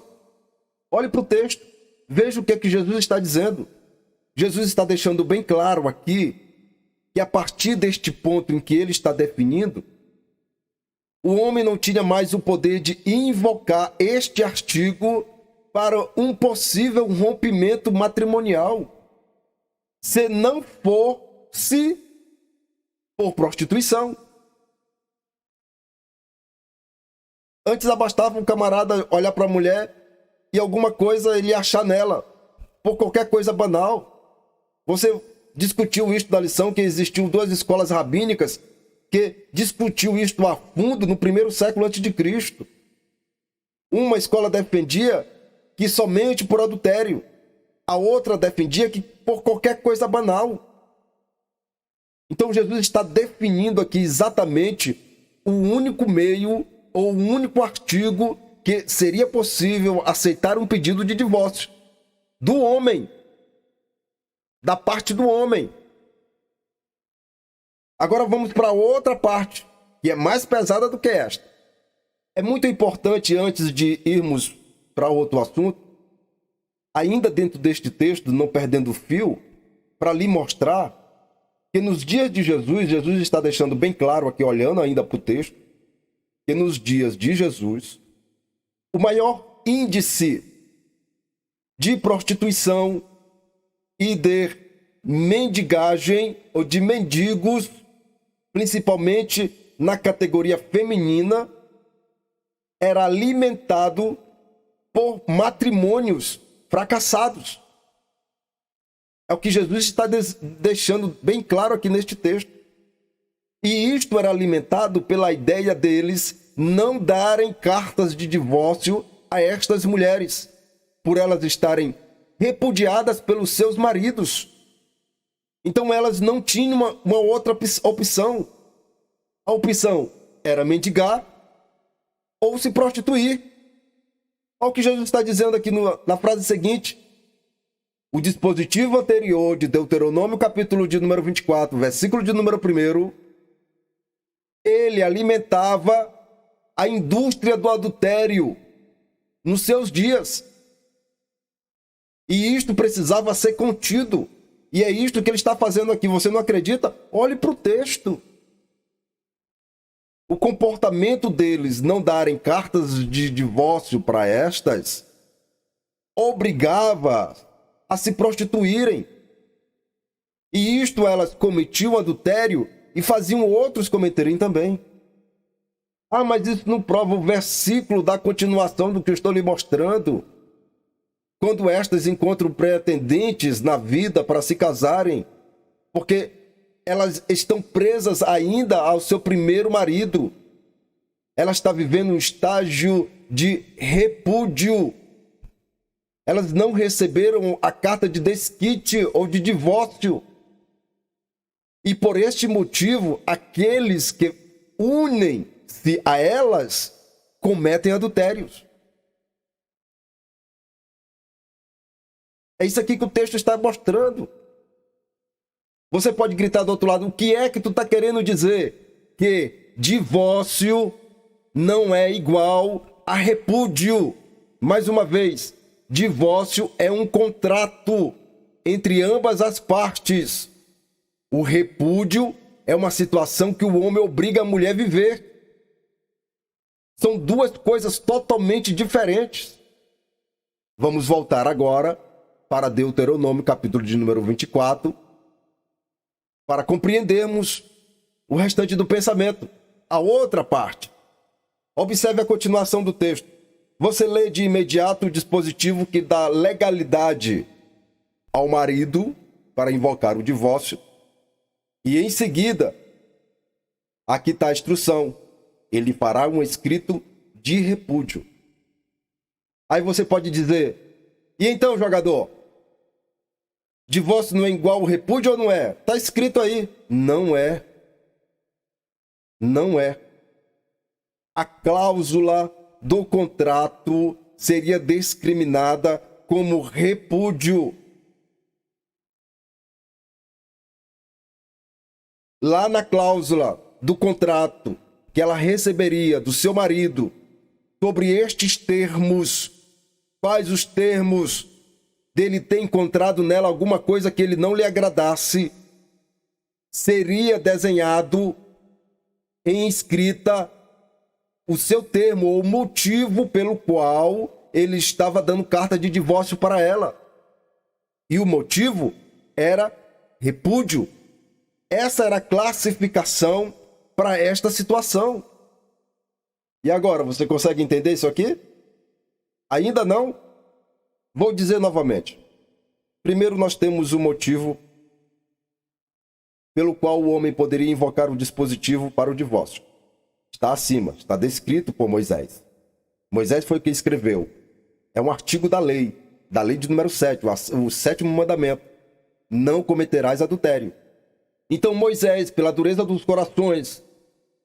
Olhe para o texto. Veja o que é que Jesus está dizendo. Jesus está deixando bem claro aqui que a partir deste ponto em que ele está definindo, o homem não tinha mais o poder de invocar este artigo para um possível rompimento matrimonial, se não fosse por prostituição. Antes bastava um camarada olhar para a mulher e alguma coisa ele achar nela, por qualquer coisa banal. Você discutiu isso da lição, que existiam 2 escolas rabínicas que discutiu isto a fundo no 1º século a.C. Uma escola defendia que somente por adultério, a outra defendia que por qualquer coisa banal. Então Jesus está definindo aqui exatamente o único meio ou o único artigo que seria possível aceitar um pedido de divórcio do homem, da parte do homem. Agora vamos para outra parte, que é mais pesada do que esta. É muito importante, antes de irmos para outro assunto, ainda dentro deste texto, não perdendo o fio, para lhe mostrar que nos dias de Jesus, Jesus está deixando bem claro aqui, olhando ainda para o texto, que nos dias de Jesus, o maior índice de prostituição e de mendigagem ou de mendigos, principalmente na categoria feminina, era alimentado por matrimônios fracassados. É o que Jesus está deixando bem claro aqui neste texto. E isto era alimentado pela ideia deles não darem cartas de divórcio a estas mulheres, por elas estarem repudiadas pelos seus maridos. Então elas não tinham uma outra opção. A opção era mendigar ou se prostituir. Olha o que Jesus está dizendo aqui na frase seguinte. O dispositivo anterior de Deuteronômio, capítulo de número 24, versículo de número 1, ele alimentava a indústria do adultério nos seus dias. E isto precisava ser contido. E é isto que ele está fazendo aqui. Você não acredita? Olhe para o texto. O comportamento deles não darem cartas de divórcio para estas obrigava a se prostituírem. E isto elas cometiam adultério e faziam outros cometerem também. Ah, mas isso não prova o versículo da continuação do que eu estou lhe mostrando. Quando estas encontram pretendentes na vida para se casarem, porque elas estão presas ainda ao seu primeiro marido. Ela está vivendo um estágio de repúdio. Elas não receberam a carta de desquite ou de divórcio. E por este motivo, aqueles que unem-se a elas cometem adultérios. É isso aqui que o texto está mostrando. Você pode gritar do outro lado, o que é que tu está querendo dizer? Que divórcio não é igual a repúdio. Mais uma vez, divórcio é um contrato entre ambas as partes. O repúdio é uma situação que o homem obriga a mulher a viver. São duas coisas totalmente diferentes. Vamos voltar agora para Deuteronômio, capítulo de número 24, para compreendermos o restante do pensamento. a outra parte. Observe a continuação do texto. Você lê de imediato o dispositivo que dá legalidade ao marido para invocar o divórcio. E em seguida, aqui está a instrução. Ele fará um escrito de repúdio. Aí você pode dizer, e então, jogador? Divórcio não é igual ao repúdio ou não é? Está escrito aí. Não é. Não é. A cláusula do contrato seria discriminada como repúdio. Lá na cláusula do contrato que ela receberia do seu marido, sobre estes termos, quais os termos dele ter encontrado nela alguma coisa que ele não lhe agradasse, seria desenhado em escrita o seu termo ou motivo pelo qual ele estava dando carta de divórcio para ela. E o motivo era repúdio. Essa era a classificação para esta situação. E agora, você consegue entender isso aqui? Ainda não? Vou dizer novamente. Primeiro, nós temos o motivo pelo qual o homem poderia invocar o dispositivo para o divórcio. Está acima, está descrito por Moisés. Moisés foi quem escreveu. É um artigo da lei de número 7, o 7º mandamento. Não cometerás adultério. Então Moisés, pela dureza dos corações,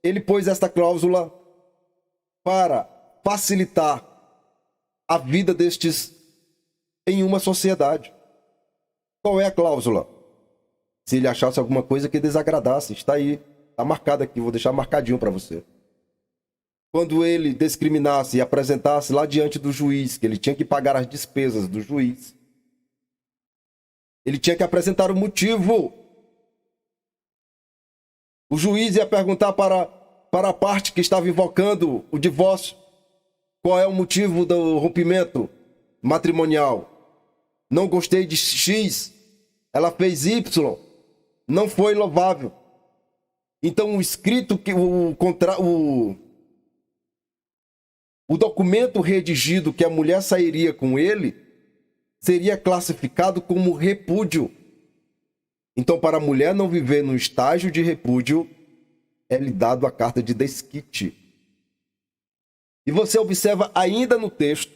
ele pôs esta cláusula para facilitar a vida destes em uma sociedade. Qual é a cláusula? Se ele achasse alguma coisa que desagradasse, está aí, está marcado aqui, vou deixar marcadinho para você. Quando ele discriminasse e apresentasse lá diante do juiz, que ele tinha que pagar as despesas do juiz, ele tinha que apresentar o motivo. O juiz ia perguntar para a parte que estava invocando o divórcio, qual é o motivo do rompimento matrimonial. Não gostei de X, ela fez Y, não foi louvável. Então o escrito, o documento redigido que a mulher sairia com ele seria classificado como repúdio. Então, para a mulher não viver no estágio de repúdio, é-lhe dado a carta de desquite. E você observa ainda no texto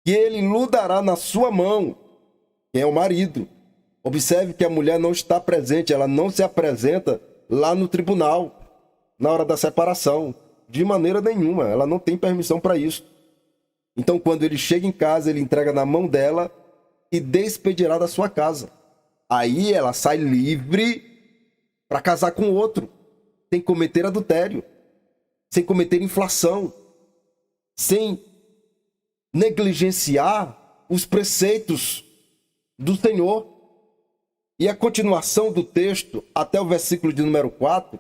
que ele lhe dará na sua mão, quem é o marido. Observe que a mulher não está presente, ela não se apresenta lá no tribunal, na hora da separação. De maneira nenhuma, ela não tem permissão para isso. Então, quando ele chega em casa, ele entrega na mão dela e despedirá da sua casa. Aí ela sai livre para casar com outro, sem cometer adultério, sem cometer inflação, sem negligenciar os preceitos do Senhor. E a continuação do texto, até o versículo de número 4,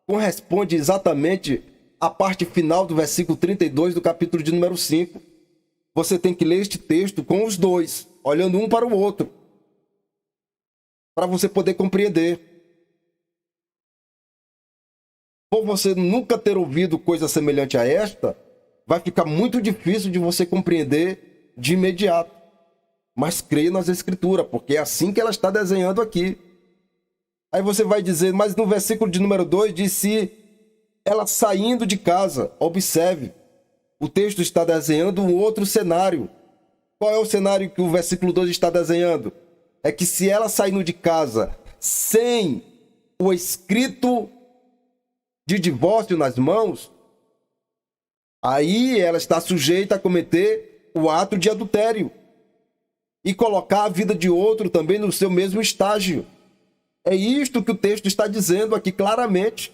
corresponde exatamente à parte final do versículo 32 do capítulo de número 5. Você tem que ler este texto com os dois, olhando um para o outro, para você poder compreender. Por você nunca ter ouvido coisa semelhante a esta, vai ficar muito difícil de você compreender de imediato. Mas creia nas Escrituras, porque é assim que ela está desenhando aqui. Aí você vai dizer, mas no versículo de número 2 diz se ela saindo de casa. Observe, o texto está desenhando um outro cenário. Qual é o cenário que o versículo 2 está desenhando? É que se ela saindo de casa sem o escrito de divórcio nas mãos, aí ela está sujeita a cometer o ato de adultério e colocar a vida de outro também no seu mesmo estágio. É isto que o texto está dizendo aqui claramente.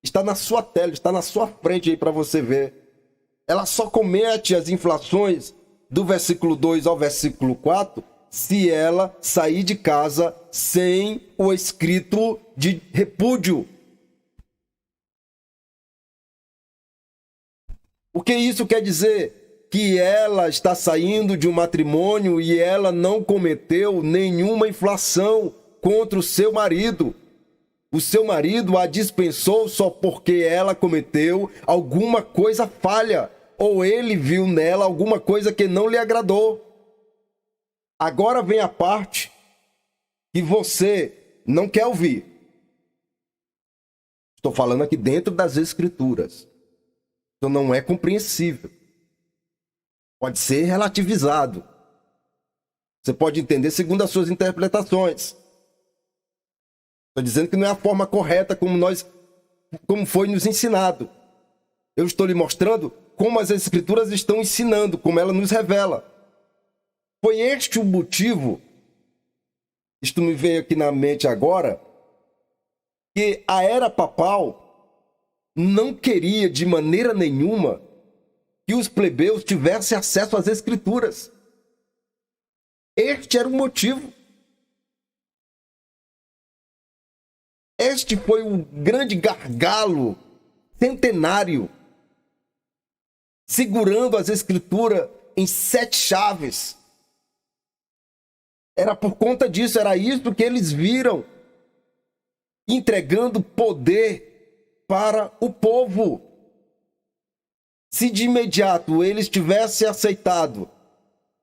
Está na sua tela, está na sua frente aí para você ver. Ela só comete as infrações do versículo 2 ao versículo 4 se ela sair de casa sem o escrito de repúdio. O que isso quer dizer? Que ela está saindo de um matrimônio e ela não cometeu nenhuma infração contra o seu marido. o seu marido a dispensou só porque ela cometeu alguma coisa falha, ou ele viu nela alguma coisa que não lhe agradou. Agora vem a parte que você não quer ouvir. Estou falando aqui dentro das Escrituras. Então não é compreensível. Pode ser relativizado. Você pode entender segundo as suas interpretações. Estou dizendo que não é a forma correta como foi nos ensinado. Eu estou lhe mostrando como as Escrituras estão ensinando, como ela nos revela. Foi este o motivo, isto me veio aqui na mente agora, que a era papal não queria de maneira nenhuma que os plebeus tivessem acesso às Escrituras. Este era o motivo. Este foi o grande gargalo centenário, segurando as Escrituras em 7 chaves. Era por conta disso, era isso que eles viram, entregando poder para o povo. Se de imediato eles tivessem aceitado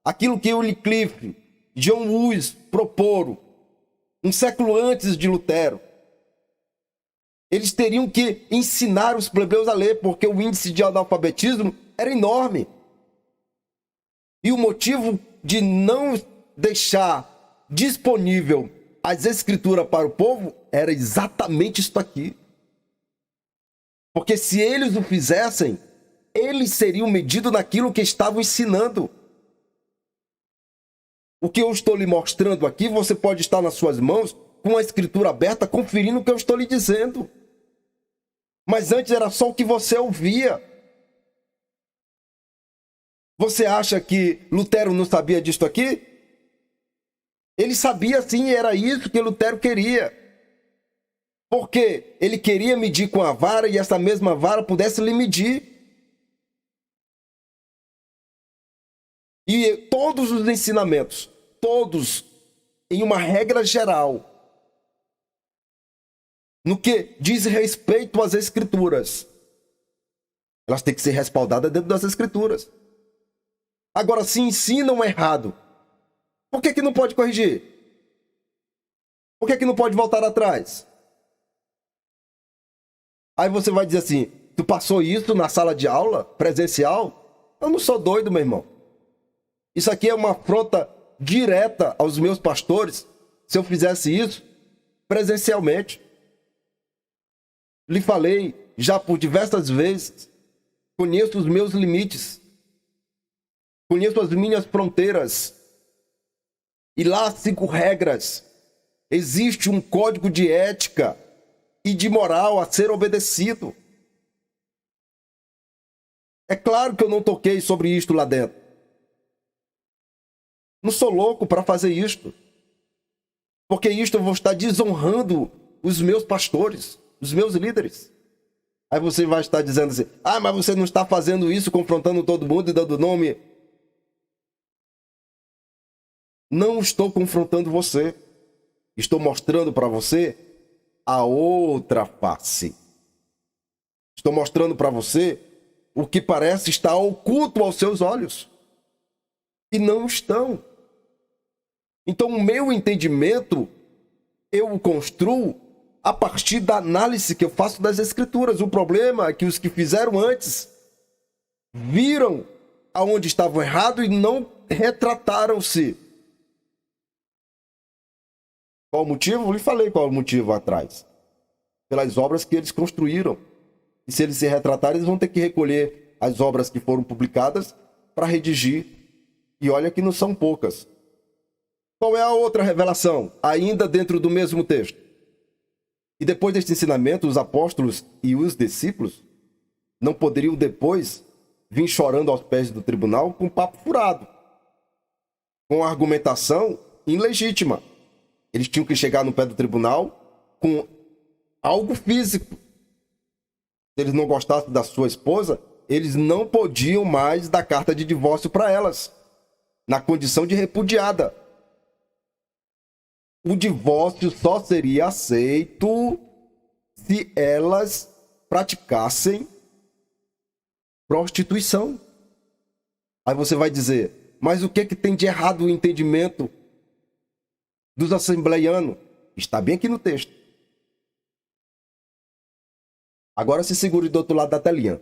aquilo que Wycliffe, John Hus proporam, um século antes de Lutero, eles teriam que ensinar os plebeus a ler, porque o índice de analfabetismo era enorme. E o motivo de não deixar disponível as Escrituras para o povo era exatamente isso aqui. Porque se eles o fizessem, eles seriam medidos naquilo que estavam ensinando. O que eu estou lhe mostrando aqui, você pode estar nas suas mãos com a Escritura aberta, conferindo o que eu estou lhe dizendo. Mas antes era só o que você ouvia. Você acha que Lutero não sabia disso aqui? Ele sabia sim, era isso que Lutero queria. Porque ele queria medir com a vara e essa mesma vara pudesse lhe medir. E todos os ensinamentos, todos em uma regra geral, no que diz respeito às Escrituras, elas têm que ser respaldadas dentro das Escrituras. Agora, se ensinam errado, por que não pode corrigir? Por que não pode voltar atrás? Aí você vai dizer assim, tu passou isso na sala de aula, presencial? Eu não sou doido, meu irmão. Isso aqui é uma afronta direta aos meus pastores, se eu fizesse isso presencialmente. Lhe falei já por diversas vezes, conheço os meus limites, conheço as minhas fronteiras, e lá sigo regras. Existe um código de ética e de moral a ser obedecido. É claro que eu não toquei sobre isto lá dentro. Não sou louco para fazer isto. Porque isto eu vou estar desonrando os meus pastores, os meus líderes. Aí você vai estar dizendo assim, mas você não está fazendo isso, confrontando todo mundo e dando nome. Não estou confrontando você. Estou mostrando para você a outra face. Estou mostrando para você o que parece estar oculto aos seus olhos. E não estão. Então, o meu entendimento, eu o construo a partir da análise que eu faço das Escrituras. O problema é que os que fizeram antes viram aonde estavam errados e não retrataram-se. Qual o motivo? Eu lhe falei qual é o motivo atrás. Pelas obras que eles construíram. E se eles se retratarem, eles vão ter que recolher as obras que foram publicadas para redigir. E olha que não são poucas. Qual é a outra revelação? Ainda dentro do mesmo texto. E depois deste ensinamento, os apóstolos e os discípulos não poderiam depois vir chorando aos pés do tribunal com papo furado, com argumentação ilegítima. Eles tinham que chegar no pé do tribunal com algo físico. Se eles não gostassem da sua esposa, eles não podiam mais dar carta de divórcio para elas, na condição de repudiada. O divórcio só seria aceito se elas praticassem prostituição. Aí você vai dizer, mas o que é que tem de errado o entendimento dos assembleianos? Está bem aqui no texto. Agora se segure do outro lado da telinha.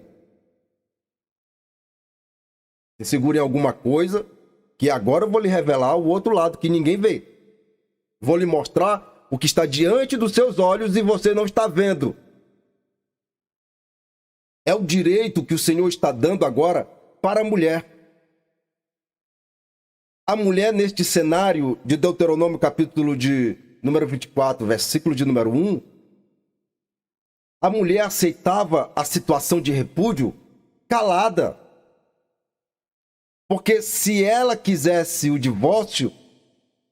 Se segure em alguma coisa, que agora eu vou lhe revelar o outro lado que ninguém vê. Vou lhe mostrar o que está diante dos seus olhos e você não está vendo. É o direito que o Senhor está dando agora para a mulher. A mulher, neste cenário de Deuteronômio, capítulo de número 24, versículo de número 1, a mulher aceitava a situação de repúdio calada. Porque se ela quisesse o divórcio,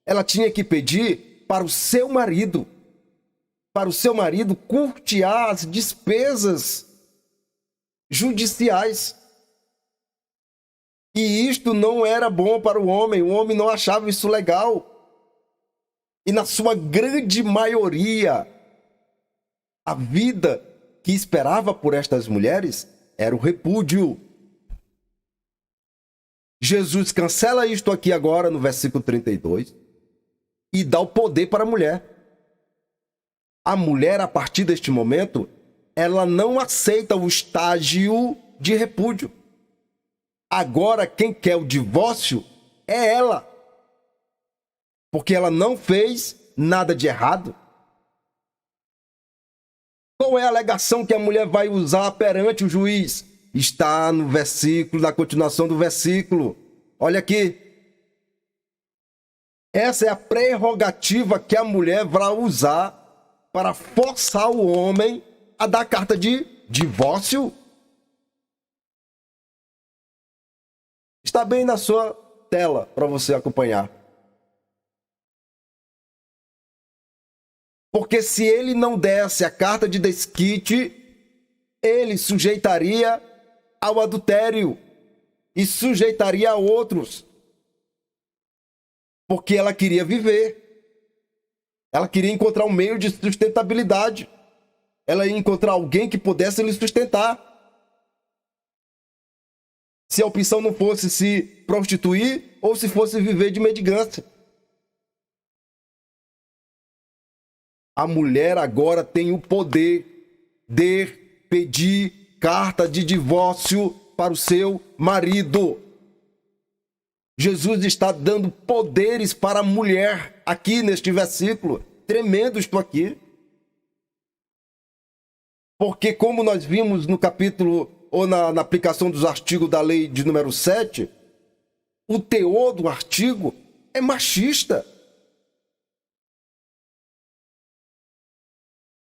ela tinha que pedir para o seu marido custear as despesas judiciais. E isto não era bom para o homem não achava isso legal. E na sua grande maioria, a vida que esperava por estas mulheres era o repúdio. Jesus cancela isto aqui agora no versículo 32 e dá o poder para a mulher. A mulher, a partir deste momento, ela não aceita o estágio de repúdio. Agora, quem quer o divórcio é ela. Porque ela não fez nada de errado. Qual é a alegação que a mulher vai usar perante o juiz? Está no versículo, na continuação do versículo. Olha aqui. Essa é a prerrogativa que a mulher vai usar para forçar o homem a dar carta de divórcio. Está bem na sua tela para você acompanhar. Porque se ele não desse a carta de desquite, ele sujeitaria ao adultério e sujeitaria a outros. Porque ela queria viver. Ela queria encontrar um meio de sustentabilidade. Ela ia encontrar alguém que pudesse lhe sustentar. Se a opção não fosse se prostituir ou se fosse viver de mendigância. A mulher agora tem o poder de pedir carta de divórcio para o seu marido. Jesus está dando poderes para a mulher aqui neste versículo. Tremendo isto aqui. Porque como nós vimos no capítulo ou na aplicação dos artigos da lei de número 7, o teor do artigo é machista.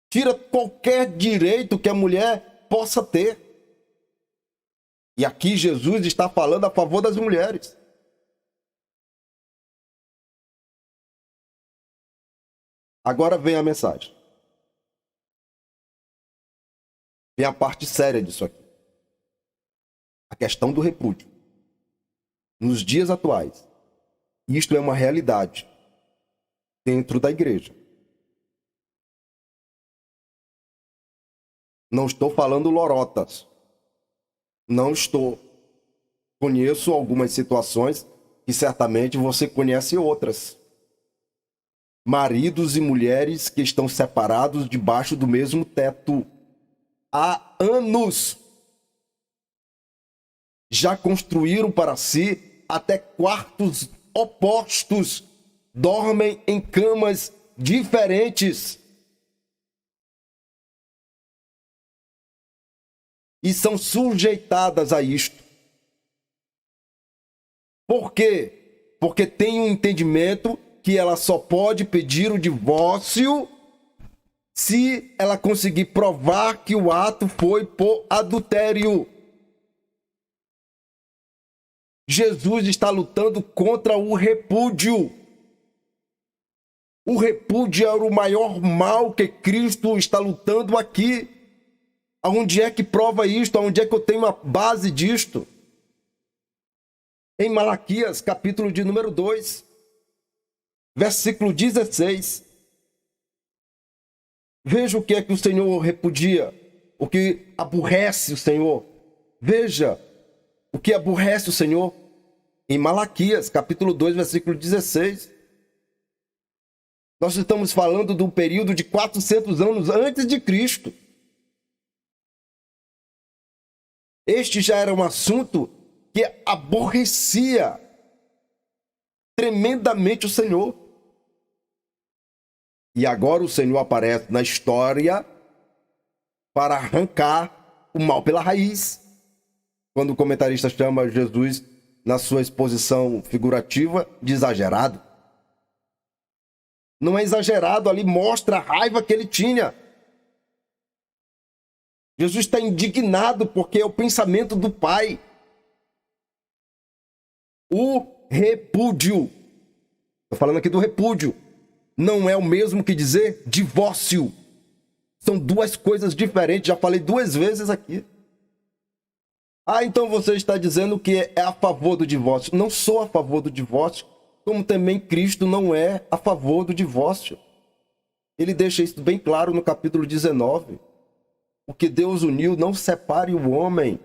Tira qualquer direito que a mulher possa ter. E aqui Jesus está falando a favor das mulheres. Agora vem a mensagem. Vem a parte séria disso aqui. A questão do repúdio. Nos dias atuais, isto é uma realidade dentro da igreja. Não estou falando lorotas. Não estou. Conheço algumas situações e certamente você conhece outras. Maridos e mulheres que estão separados debaixo do mesmo teto há anos. Já construíram para si até quartos opostos. Dormem em camas diferentes. E são sujeitadas a isto. Por quê? Porque tem um entendimento que ela só pode pedir o divórcio se ela conseguir provar que o ato foi por adultério. Jesus está lutando contra o repúdio. O repúdio era o maior mal que Cristo está lutando aqui. Aonde é que prova isto? Aonde é que eu tenho a base disto? Em Malaquias, capítulo de número 2, versículo 16. Veja o que é que o Senhor repudia, o que aborrece o Senhor. Veja o que aborrece o Senhor em Malaquias, capítulo 2, versículo 16. Nós estamos falando de um período de 400 anos antes de Cristo. Este já era um assunto que aborrecia tremendamente o Senhor. E agora o Senhor aparece na história para arrancar o mal pela raiz. Quando o comentarista chama Jesus, na sua exposição figurativa, de exagerado. Não é exagerado, ali mostra a raiva que ele tinha. Jesus está indignado porque é o pensamento do Pai. O repúdio. Estou falando aqui do repúdio. Não é o mesmo que dizer divórcio. São duas coisas diferentes. Já falei 2 vezes aqui. Então você está dizendo que é a favor do divórcio. Não sou a favor do divórcio, como também Cristo não é a favor do divórcio. Ele deixa isso bem claro no capítulo 19. O que Deus uniu, não separe o homem.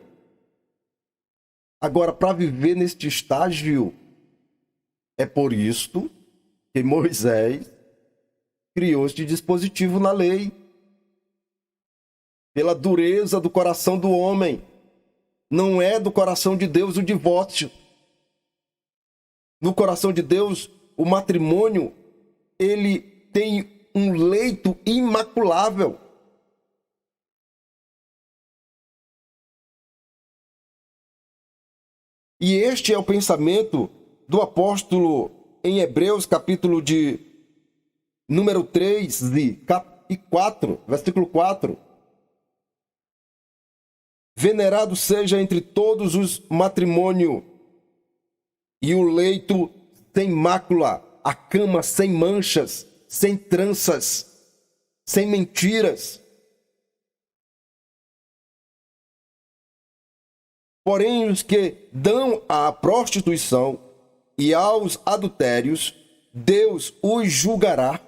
Agora, para viver neste estágio, é por isto que Moisés criou este dispositivo na lei. Pela dureza do coração do homem. Não é do coração de Deus o divórcio. No coração de Deus, o matrimônio, ele tem um leito imaculável. E este é o pensamento do apóstolo em Hebreus, capítulo de número 3 e 4, versículo 4. Venerado seja entre todos os matrimônio, e o leito sem mácula, a cama sem manchas, sem tranças, sem mentiras. Porém, os que dão à prostituição e aos adultérios, Deus os julgará.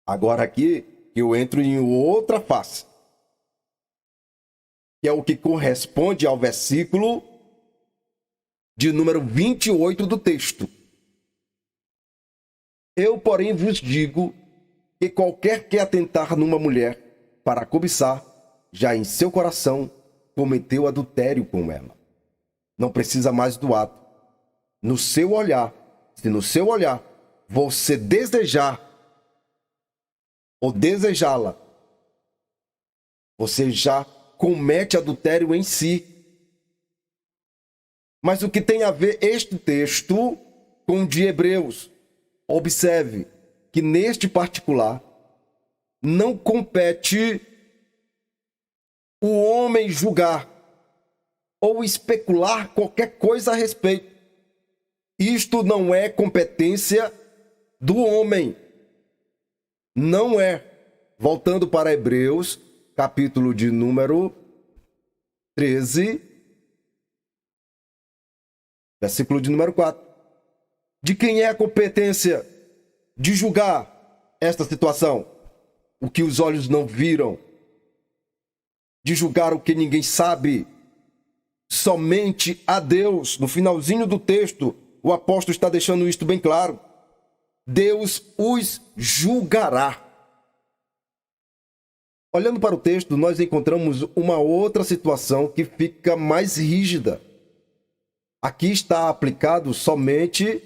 Agora aqui eu entro em outra face, que é o que corresponde ao versículo de número 28 do texto. Eu, porém, vos digo que qualquer que atentar numa mulher para cobiçar, já em seu coração cometeu adultério com ela. Não precisa mais do ato. No seu olhar, se no seu olhar você desejar ou desejá-la, você já comete adultério em si. Mas o que tem a ver este texto com o de Hebreus? Observe que neste particular não compete o homem julgar ou especular qualquer coisa a respeito. Isto não é competência do homem. Não é. Voltando para Hebreus, capítulo de número 13, versículo de número 4. De quem é a competência de julgar esta situação? O que os olhos não viram. De julgar o que ninguém sabe. Somente a Deus. No finalzinho do texto, o apóstolo está deixando isto bem claro. Deus os julgará. Olhando para o texto, nós encontramos uma outra situação que fica mais rígida. Aqui está aplicado somente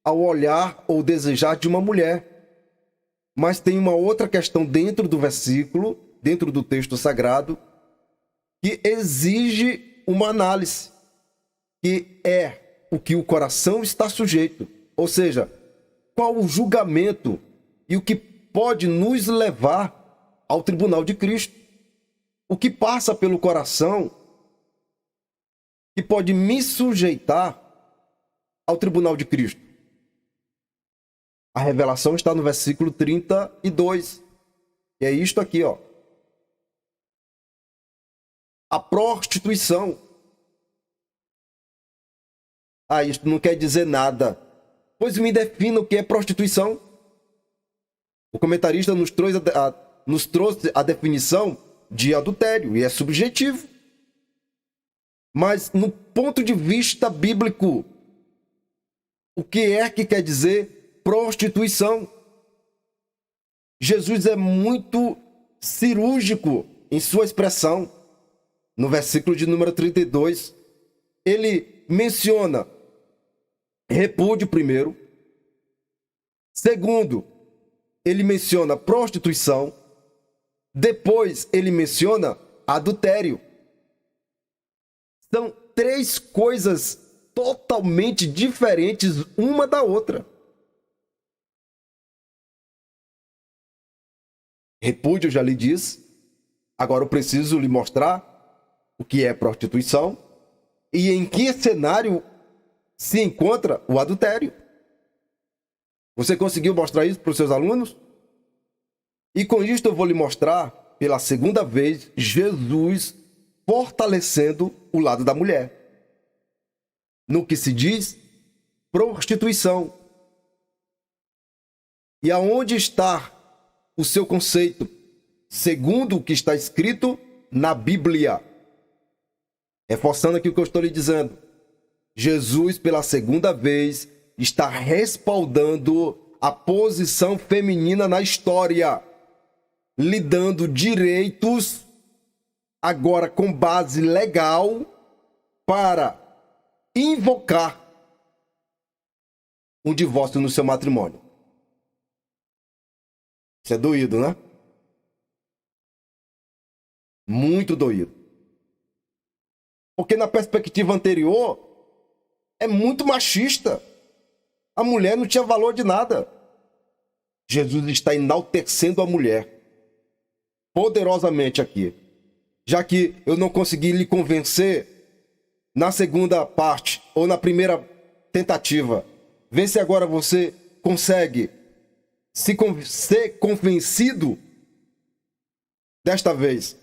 ao olhar ou desejar de uma mulher. Mas tem uma outra questão dentro do versículo, dentro do texto sagrado, que exige uma análise, que é o que o coração está sujeito. Ou seja, qual o julgamento e o que pode nos levar ao tribunal de Cristo. O que passa pelo coração que pode me sujeitar ao tribunal de Cristo. A revelação está no versículo 32. E é isto aqui, ó. A prostituição. Isto não quer dizer nada. Pois me defina o que é prostituição. O comentarista nos trouxe a definição de adultério, e é subjetivo. Mas, no ponto de vista bíblico, o que é que quer dizer prostituição? Jesus é muito cirúrgico em sua expressão. No versículo de número 32, ele menciona repúdio primeiro. Segundo, ele menciona prostituição. Depois, ele menciona adultério. São três coisas totalmente diferentes uma da outra. Repúdio, já lhe disse. Agora eu preciso lhe mostrar o que é prostituição e em que cenário se encontra o adultério. Você conseguiu mostrar isso para os seus alunos? E com isto eu vou lhe mostrar, pela segunda vez, Jesus fortalecendo o lado da mulher. No que se diz prostituição. E aonde está o seu conceito? Segundo o que está escrito na Bíblia. Reforçando aqui o que eu estou lhe dizendo. Jesus, pela segunda vez, está respaldando a posição feminina na história, lhe dando direitos, agora com base legal, para invocar um divórcio no seu matrimônio. Isso é doído, né? Muito doído. Porque na perspectiva anterior, é muito machista. A mulher não tinha valor de nada. Jesus está enaltecendo a mulher poderosamente aqui. Já que eu não consegui lhe convencer na segunda parte ou na primeira tentativa, vê se agora você consegue ser convencido desta vez.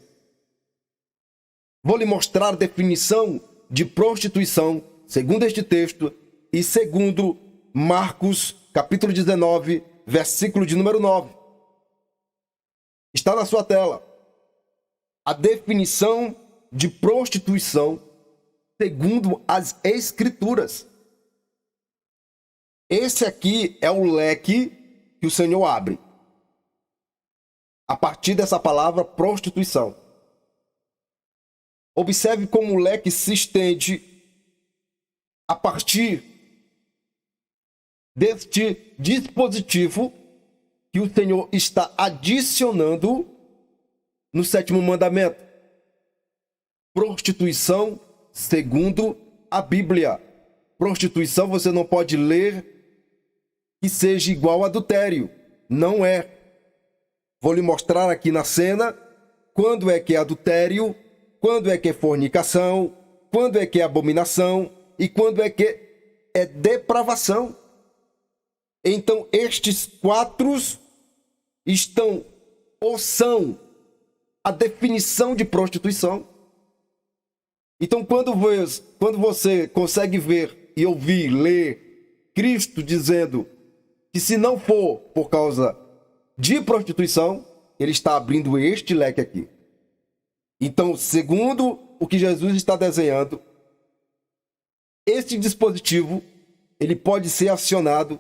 Vou lhe mostrar a definição de prostituição, segundo este texto, e segundo Marcos, capítulo 19, versículo de número 9. Está na sua tela. A definição de prostituição, segundo as Escrituras. Esse aqui é o leque que o Senhor abre. A partir dessa palavra, prostituição. Observe como o leque se estende a partir deste dispositivo que o Senhor está adicionando no sétimo mandamento. Prostituição segundo a Bíblia. Prostituição você não pode ler que seja igual a adultério. Não é. Vou lhe mostrar aqui na cena quando é que é adultério, quando é que é fornicação, quando é que é abominação e quando é que é depravação. Então, estes quatro estão ou são a definição de prostituição. Então, quando você consegue ver e ouvir, ler Cristo dizendo que se não for por causa de prostituição, ele está abrindo este leque aqui. Então, segundo o que Jesus está desenhando, este dispositivo ele pode ser acionado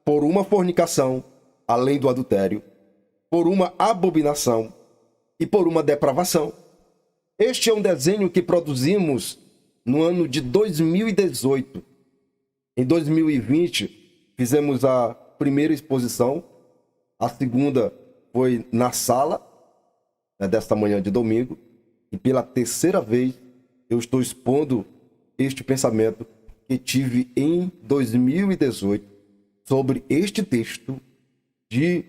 por uma fornicação, além do adultério, por uma abominação e por uma depravação. Este é um desenho que produzimos no ano de 2018. Em 2020, fizemos a primeira exposição, a segunda foi na sala, desta manhã de domingo, e pela terceira vez eu estou expondo este pensamento que tive em 2018 sobre este texto de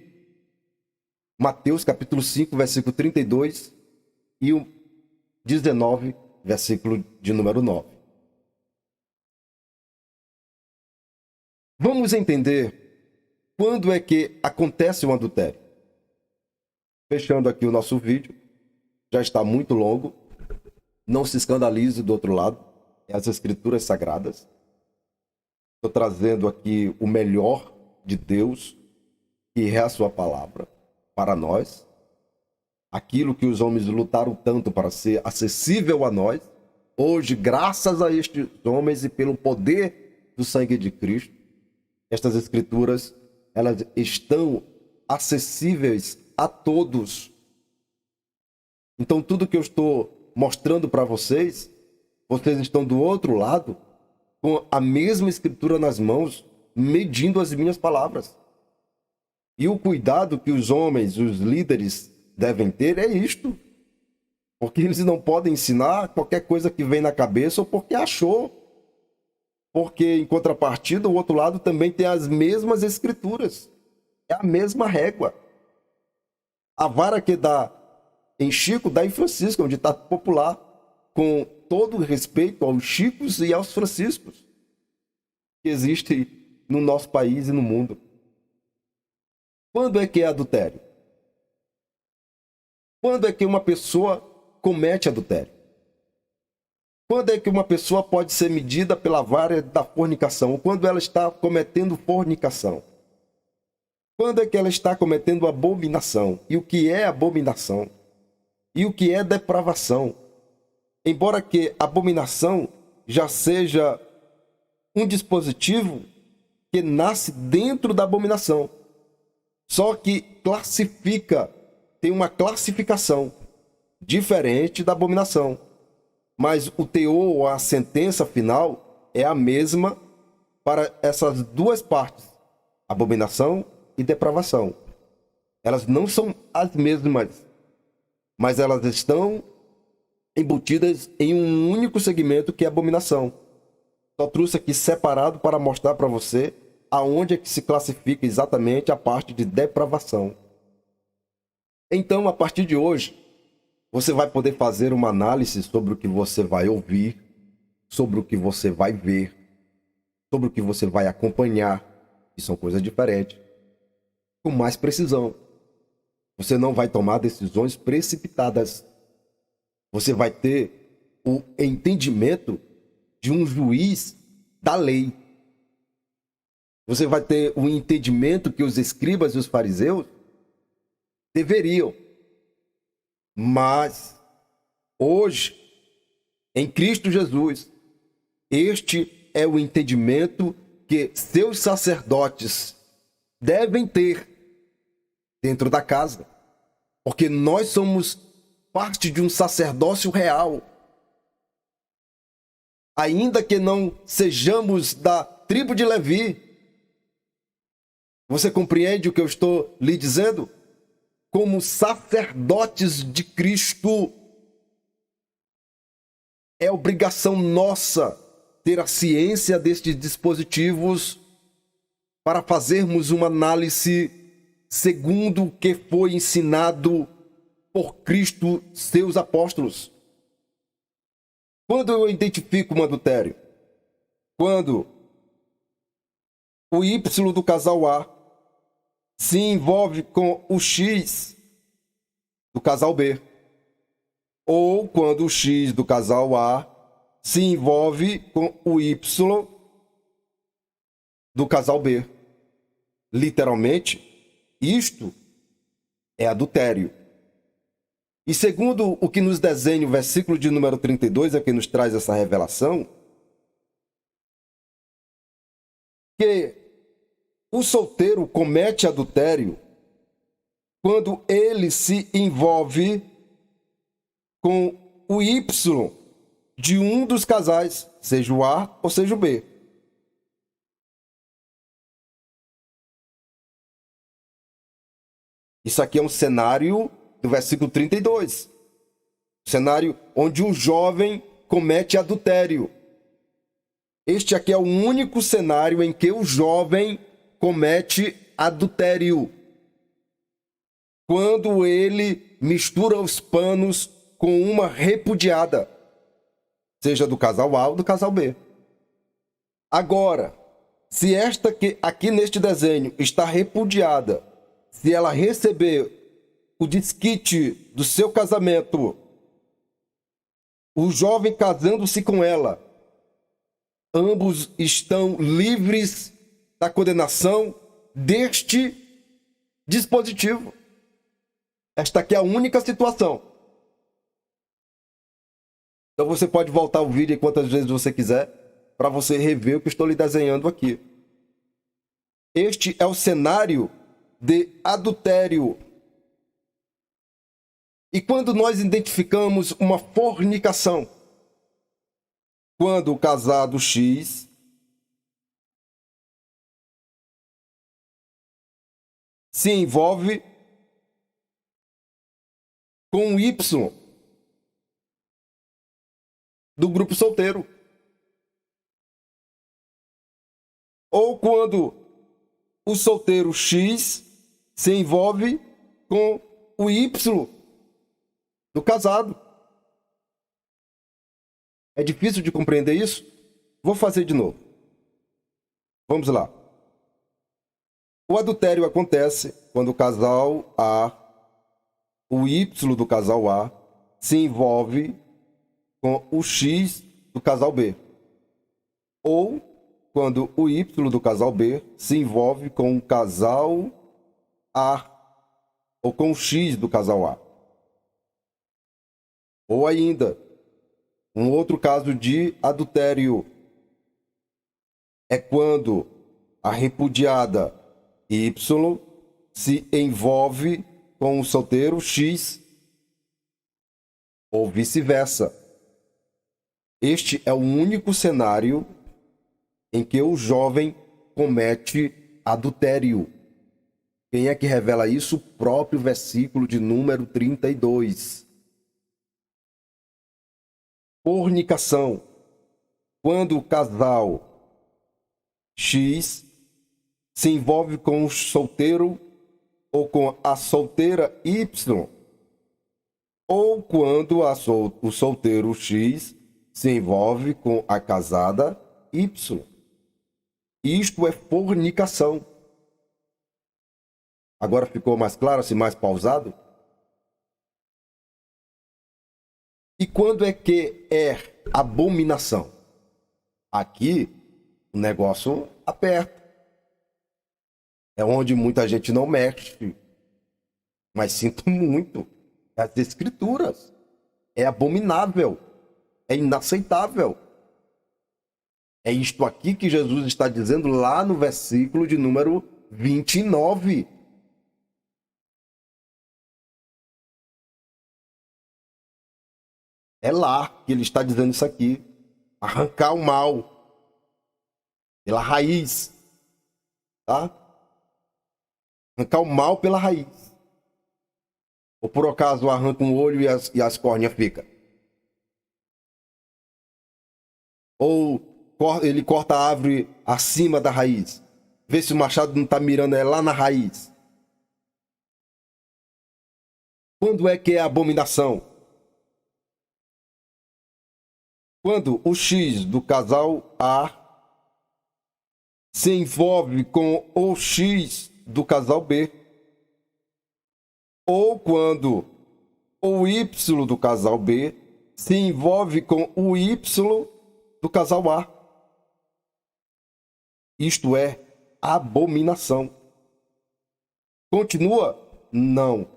Mateus capítulo 5, versículo 32 e o 19, versículo de número 9. Vamos entender quando é que acontece um adultério. Fechando aqui o nosso vídeo, já está muito longo. Não se escandalize do outro lado, é as Escrituras Sagradas. Estou trazendo aqui o melhor de Deus, que é a sua palavra para nós, aquilo que os homens lutaram tanto para ser acessível a nós, hoje, graças a estes homens e pelo poder do sangue de Cristo, estas escrituras, elas estão acessíveis a todos. Então, tudo que eu estou mostrando para vocês, vocês estão do outro lado, com a mesma escritura nas mãos, medindo as minhas palavras. E o cuidado que os homens, os líderes, devem ter é isto. Porque eles não podem ensinar qualquer coisa que vem na cabeça ou porque achou. Porque, em contrapartida, o outro lado também tem as mesmas escrituras. É a mesma régua. A vara que dá em Chico, dá em Francisco, onde está popular, com todo respeito aos Chicos e aos Franciscos que existem no nosso país e no mundo. Quando é que é adultério? Quando é que uma pessoa comete adultério? Quando é que uma pessoa pode ser medida pela vara da fornicação? Ou quando ela está cometendo fornicação? Quando é que ela está cometendo abominação? E o que é abominação? E o que é depravação? Embora que abominação já seja um dispositivo que nasce dentro da abominação. Só que classifica, tem uma classificação diferente da abominação. Mas o teor, a sentença final, é a mesma para essas duas partes, abominação e depravação. Elas não são as mesmas, mas elas estão embutidas em um único segmento que é abominação. Só trouxe aqui separado para mostrar para você aonde é que se classifica exatamente a parte de depravação. Então, a partir de hoje, você vai poder fazer uma análise sobre o que você vai ouvir, sobre o que você vai ver, sobre o que você vai acompanhar, que são coisas diferentes, com mais precisão. Você não vai tomar decisões precipitadas. Você vai ter o entendimento de um juiz da lei. Você vai ter o entendimento que os escribas e os fariseus deveriam. Mas, hoje, em Cristo Jesus, este é o entendimento que seus sacerdotes devem ter dentro da casa. Porque nós somos parte de um sacerdócio real. Ainda que não sejamos da tribo de Levi. Você compreende o que eu estou lhe dizendo? Como sacerdotes de Cristo, é obrigação nossa ter a ciência destes dispositivos para fazermos uma análise segundo o que foi ensinado por Cristo, seus apóstolos. Quando eu identifico um adultério? Quando o Y do casal A se envolve com o X do casal B. Ou quando o X do casal A se envolve com o Y do casal B. Literalmente, isto é adultério. E segundo o que nos desenha o versículo de número 32, é que nos traz essa revelação, que o solteiro comete adultério quando ele se envolve com o Y de um dos casais, seja o A ou seja o B. Isso aqui é um cenário do versículo 32. Cenário onde o jovem comete adultério. Este aqui é o único cenário em que o jovem comete adultério. Quando ele mistura os panos com uma repudiada, seja do casal A ou do casal B. Agora, se esta que aqui neste desenho está repudiada, se ela receber o desquite do seu casamento, o jovem casando-se com ela, ambos estão livres da condenação deste dispositivo. Esta aqui é a única situação. Então você pode voltar o vídeo quantas vezes você quiser para você rever o que estou lhe desenhando aqui. Este é o cenário de adultério. E quando nós identificamos uma fornicação, quando o casado X se envolve com o Y do grupo solteiro, ou quando o solteiro X se envolve com o Y do casado. É difícil de compreender isso? Vou fazer de novo. Vamos lá. O adultério acontece quando o casal A, o Y do casal A, se envolve com o X do casal B. Ou quando o Y do casal B se envolve com o casal A, ou com o X do casal A. Ou ainda, um outro caso de adultério é quando a repudiada Y se envolve com o solteiro X, ou vice-versa. Este é o único cenário em que o jovem comete adultério. Quem é que revela isso? O próprio versículo de número 32. Fornicação. Quando o casal X se envolve com o solteiro ou com a solteira Y, ou quando o solteiro X se envolve com a casada Y. Isto é fornicação. Agora ficou mais claro, assim, mais pausado? E quando é que é abominação? Aqui o negócio aperta. É onde muita gente não mexe. Mas sinto muito. As escrituras. É abominável. É inaceitável. É isto aqui que Jesus está dizendo lá no versículo de número 29. É lá que ele está dizendo isso aqui. Arrancar o mal pela raiz. Tá? Arrancar o mal pela raiz. Ou por acaso arranca um olho e as córneas ficam. Ou ele corta a árvore acima da raiz. Vê se o machado não está mirando lá na raiz. Quando é que é a abominação? Quando o X do casal A se envolve com o X do casal B. Ou quando o Y do casal B se envolve com o Y do casal A. Isto é abominação. Continua? Não.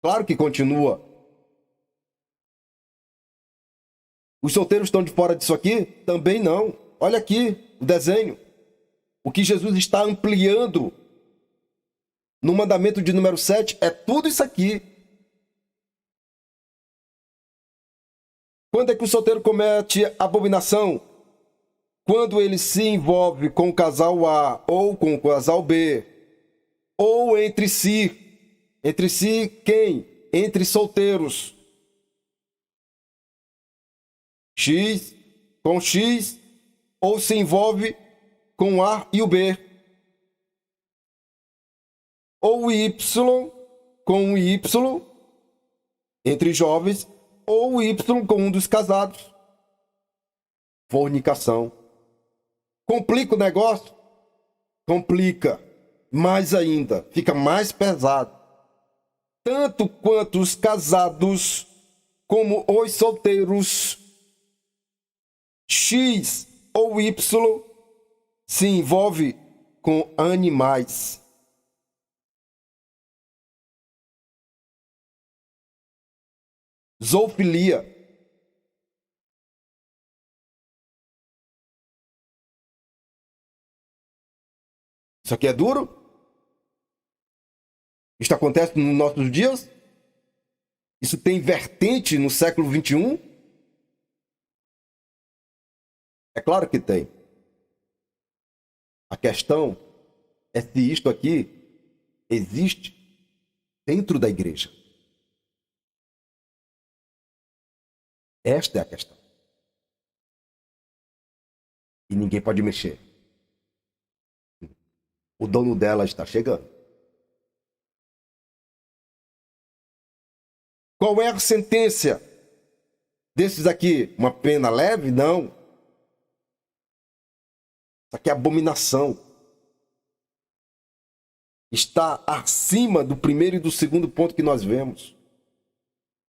Claro que continua. Os solteiros estão de fora disso aqui? Também não. Olha aqui o desenho. O que Jesus está ampliando no mandamento de número 7 é tudo isso aqui. Quando é que o solteiro comete abominação? Quando ele se envolve com o casal A ou com o casal B. Ou entre si. Entre si quem? Entre solteiros. X com X, ou se envolve com o A e o B. Ou Y com o Y, entre jovens, ou o Y com um dos casados. Fornicação. Complica o negócio? Complica. Mais ainda, fica mais pesado. Tanto quanto os casados, como os solteiros, X ou Y se envolve com animais. zoofilia. Isso aqui é duro? Isso acontece nos nossos dias? Isso tem vertente no século XXI? É claro que tem. A questão é se isto aqui existe dentro da igreja. Esta é a questão. E ninguém pode mexer. O dono dela está chegando. Qual é a sentença desses aqui? Uma pena leve? Não. Isso aqui é abominação. Está acima do primeiro e do segundo ponto que nós vemos.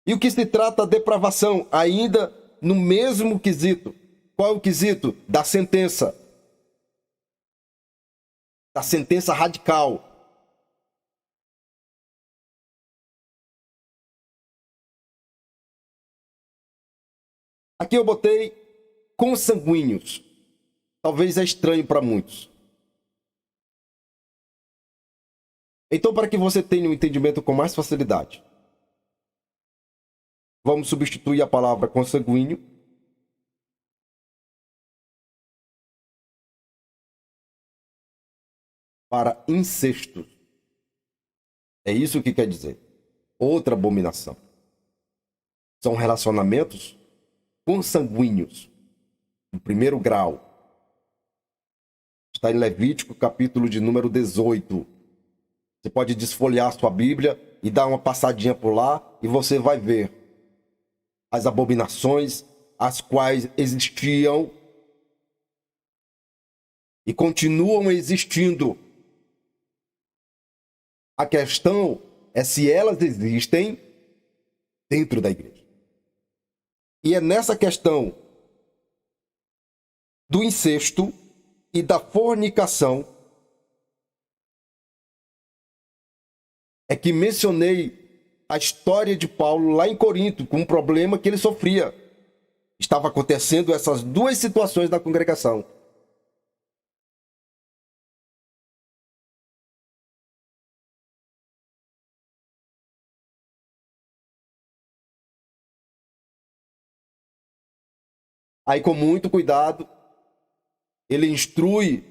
E o que se trata de depravação? Ainda no mesmo quesito. Qual é o quesito? Da sentença. Da sentença radical. Aqui eu botei consanguíneos. Talvez é estranho para muitos. Então, para que você tenha um entendimento com mais facilidade, vamos substituir a palavra consanguíneo para incesto. É isso que quer dizer. Outra abominação. São relacionamentos consanguíneos, no primeiro grau. Está em Levítico, capítulo de número 18. Você pode desfolhar sua Bíblia e dar uma passadinha por lá e você vai ver as abominações as quais existiam e continuam existindo. A questão é se elas existem dentro da igreja. E é nessa questão do incesto e da fornicação é que mencionei a história de Paulo lá em Corinto, com um problema que ele sofria. Estava acontecendo essas duas situações na congregação. Aí, com muito cuidado, ele instrui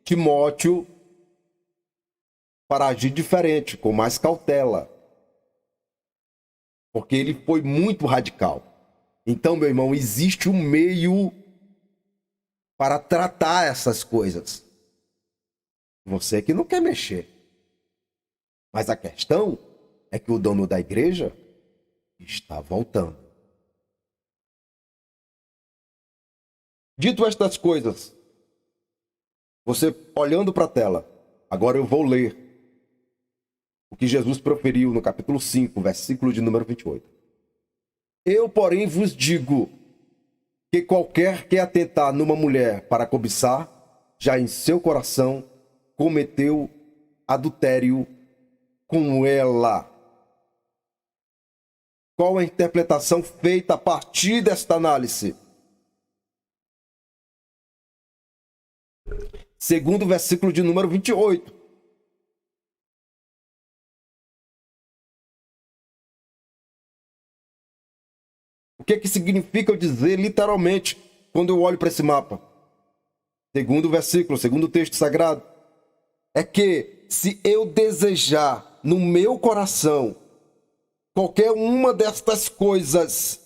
Timóteo para agir diferente, com mais cautela. Porque ele foi muito radical. Então, meu irmão, existe um meio para tratar essas coisas. Você que não quer mexer. Mas a questão é que o dono da igreja está voltando. Dito estas coisas, você olhando para a tela, agora eu vou ler o que Jesus proferiu no capítulo 5, versículo de número 28. Eu, porém, vos digo que qualquer que atentar numa mulher para cobiçar, já em seu coração cometeu adultério com ela. Qual a interpretação feita a partir desta análise? Segundo o versículo de número 28. O que significa eu dizer literalmente quando eu olho para esse mapa? Segundo o versículo, segundo o texto sagrado, é que se eu desejar no meu coração qualquer uma destas coisas,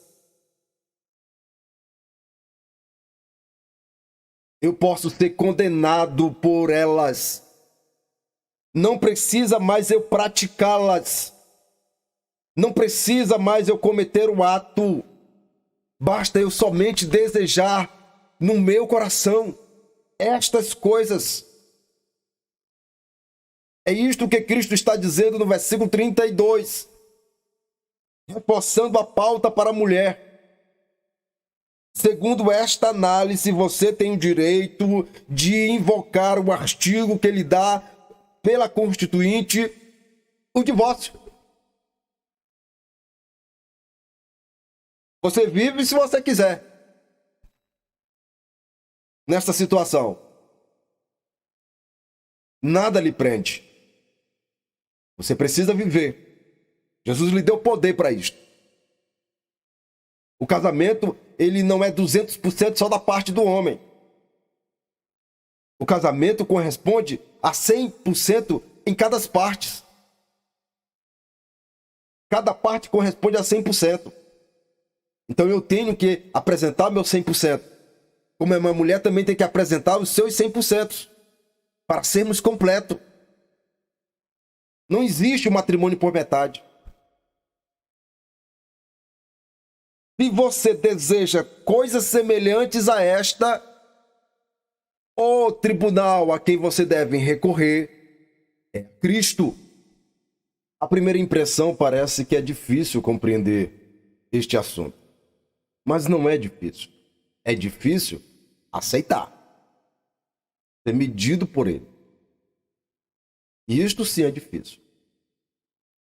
eu posso ser condenado por elas. Não precisa mais eu praticá-las. Não precisa mais eu cometer o ato. Basta eu somente desejar no meu coração estas coisas. É isto que Cristo está dizendo no versículo 32. Reforçando a pauta para a mulher. Segundo esta análise, você tem o direito de invocar o artigo que lhe dá pela Constituinte o divórcio. Você vive se você quiser. Nesta situação. Nada lhe prende. Você precisa viver. Jesus lhe deu poder para isto. O casamento, ele não é 200% só da parte do homem. O casamento corresponde a 100% em cada parte. Cada parte corresponde a 100%. Então eu tenho que apresentar meu 100%. Como uma mulher também tem que apresentar os seus 100%. Para sermos completos. Não existe um matrimônio por metade. Se você deseja coisas semelhantes a esta, o tribunal a quem você deve recorrer é Cristo. A primeira impressão parece que é difícil compreender este assunto. Mas não é difícil. É difícil aceitar. Ser medido por ele. E isto sim é difícil.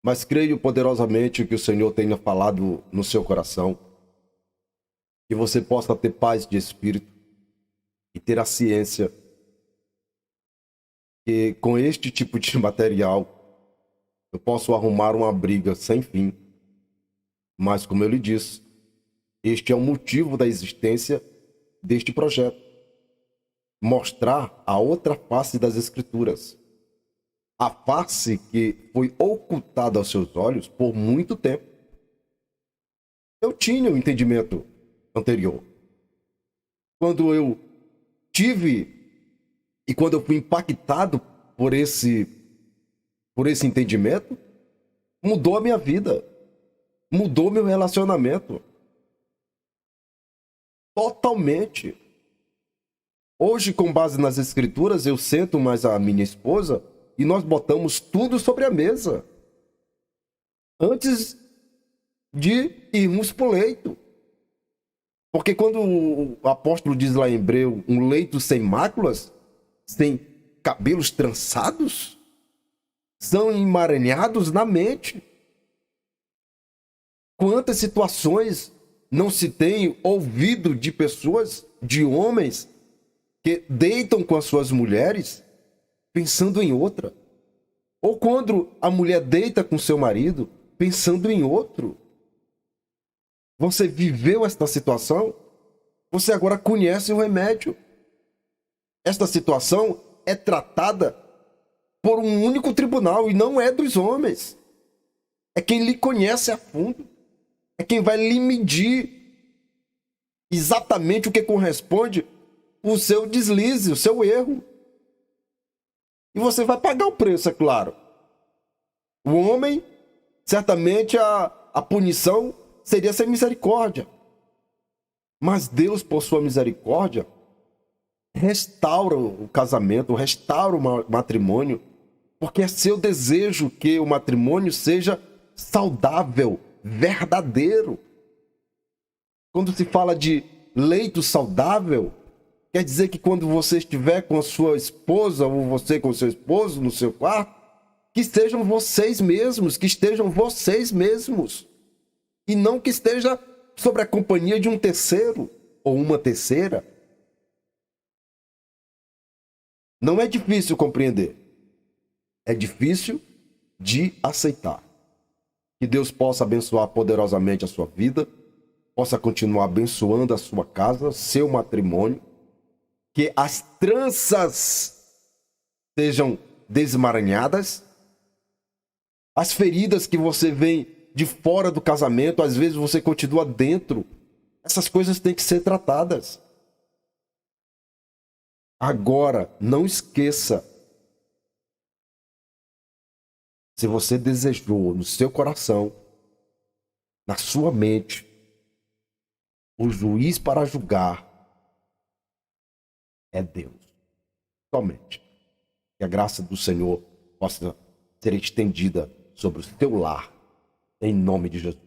Mas creio poderosamente que o Senhor tenha falado no seu coração. Que você possa ter paz de espírito e ter a ciência que com este tipo de material eu posso arrumar uma briga sem fim. Mas, como eu lhe disse, este é o motivo da existência deste projeto. Mostrar a outra face das Escrituras. A face que foi ocultada aos seus olhos por muito tempo. Eu tinha um entendimento anterior. Quando eu tive e quando eu fui impactado por esse entendimento, mudou a minha vida. Mudou meu relacionamento. Totalmente. Hoje, com base nas Escrituras, eu sento mais a minha esposa e nós botamos tudo sobre a mesa. Antes de irmos para o leito. Porque quando o apóstolo diz lá em Hebreu, um leito sem máculas, sem cabelos trançados, são emaranhados na mente. Quantas situações não se tem ouvido de pessoas, de homens, que deitam com as suas mulheres pensando em outra. Ou quando a mulher deita com seu marido pensando em outro. Você viveu esta situação? Você agora conhece o remédio. Esta situação é tratada por um único tribunal e não é dos homens. É quem lhe conhece a fundo. É quem vai lhe medir exatamente o que corresponde o seu deslize, o seu erro. E você vai pagar o preço, é claro. O homem, certamente a punição seria sem misericórdia. Mas Deus, por sua misericórdia, restaura o casamento, restaura o matrimônio, porque é seu desejo que o matrimônio seja saudável, verdadeiro. Quando se fala de leito saudável, quer dizer que quando você estiver com a sua esposa ou você com o seu esposo no seu quarto, que sejam vocês mesmos, que estejam vocês mesmos. E não que esteja sobre a companhia de um terceiro ou uma terceira. Não é difícil compreender. É difícil de aceitar. Que Deus possa abençoar poderosamente a sua vida, possa continuar abençoando a sua casa, seu matrimônio, que as tranças sejam desemaranhadas, as feridas que você vê de fora do casamento, às vezes você continua dentro, essas coisas têm que ser tratadas. Agora, não esqueça, se você desejou no seu coração, na sua mente, o juiz para julgar é Deus. Somente. Que a graça do Senhor possa ser estendida sobre o seu lar, em nome de Jesus.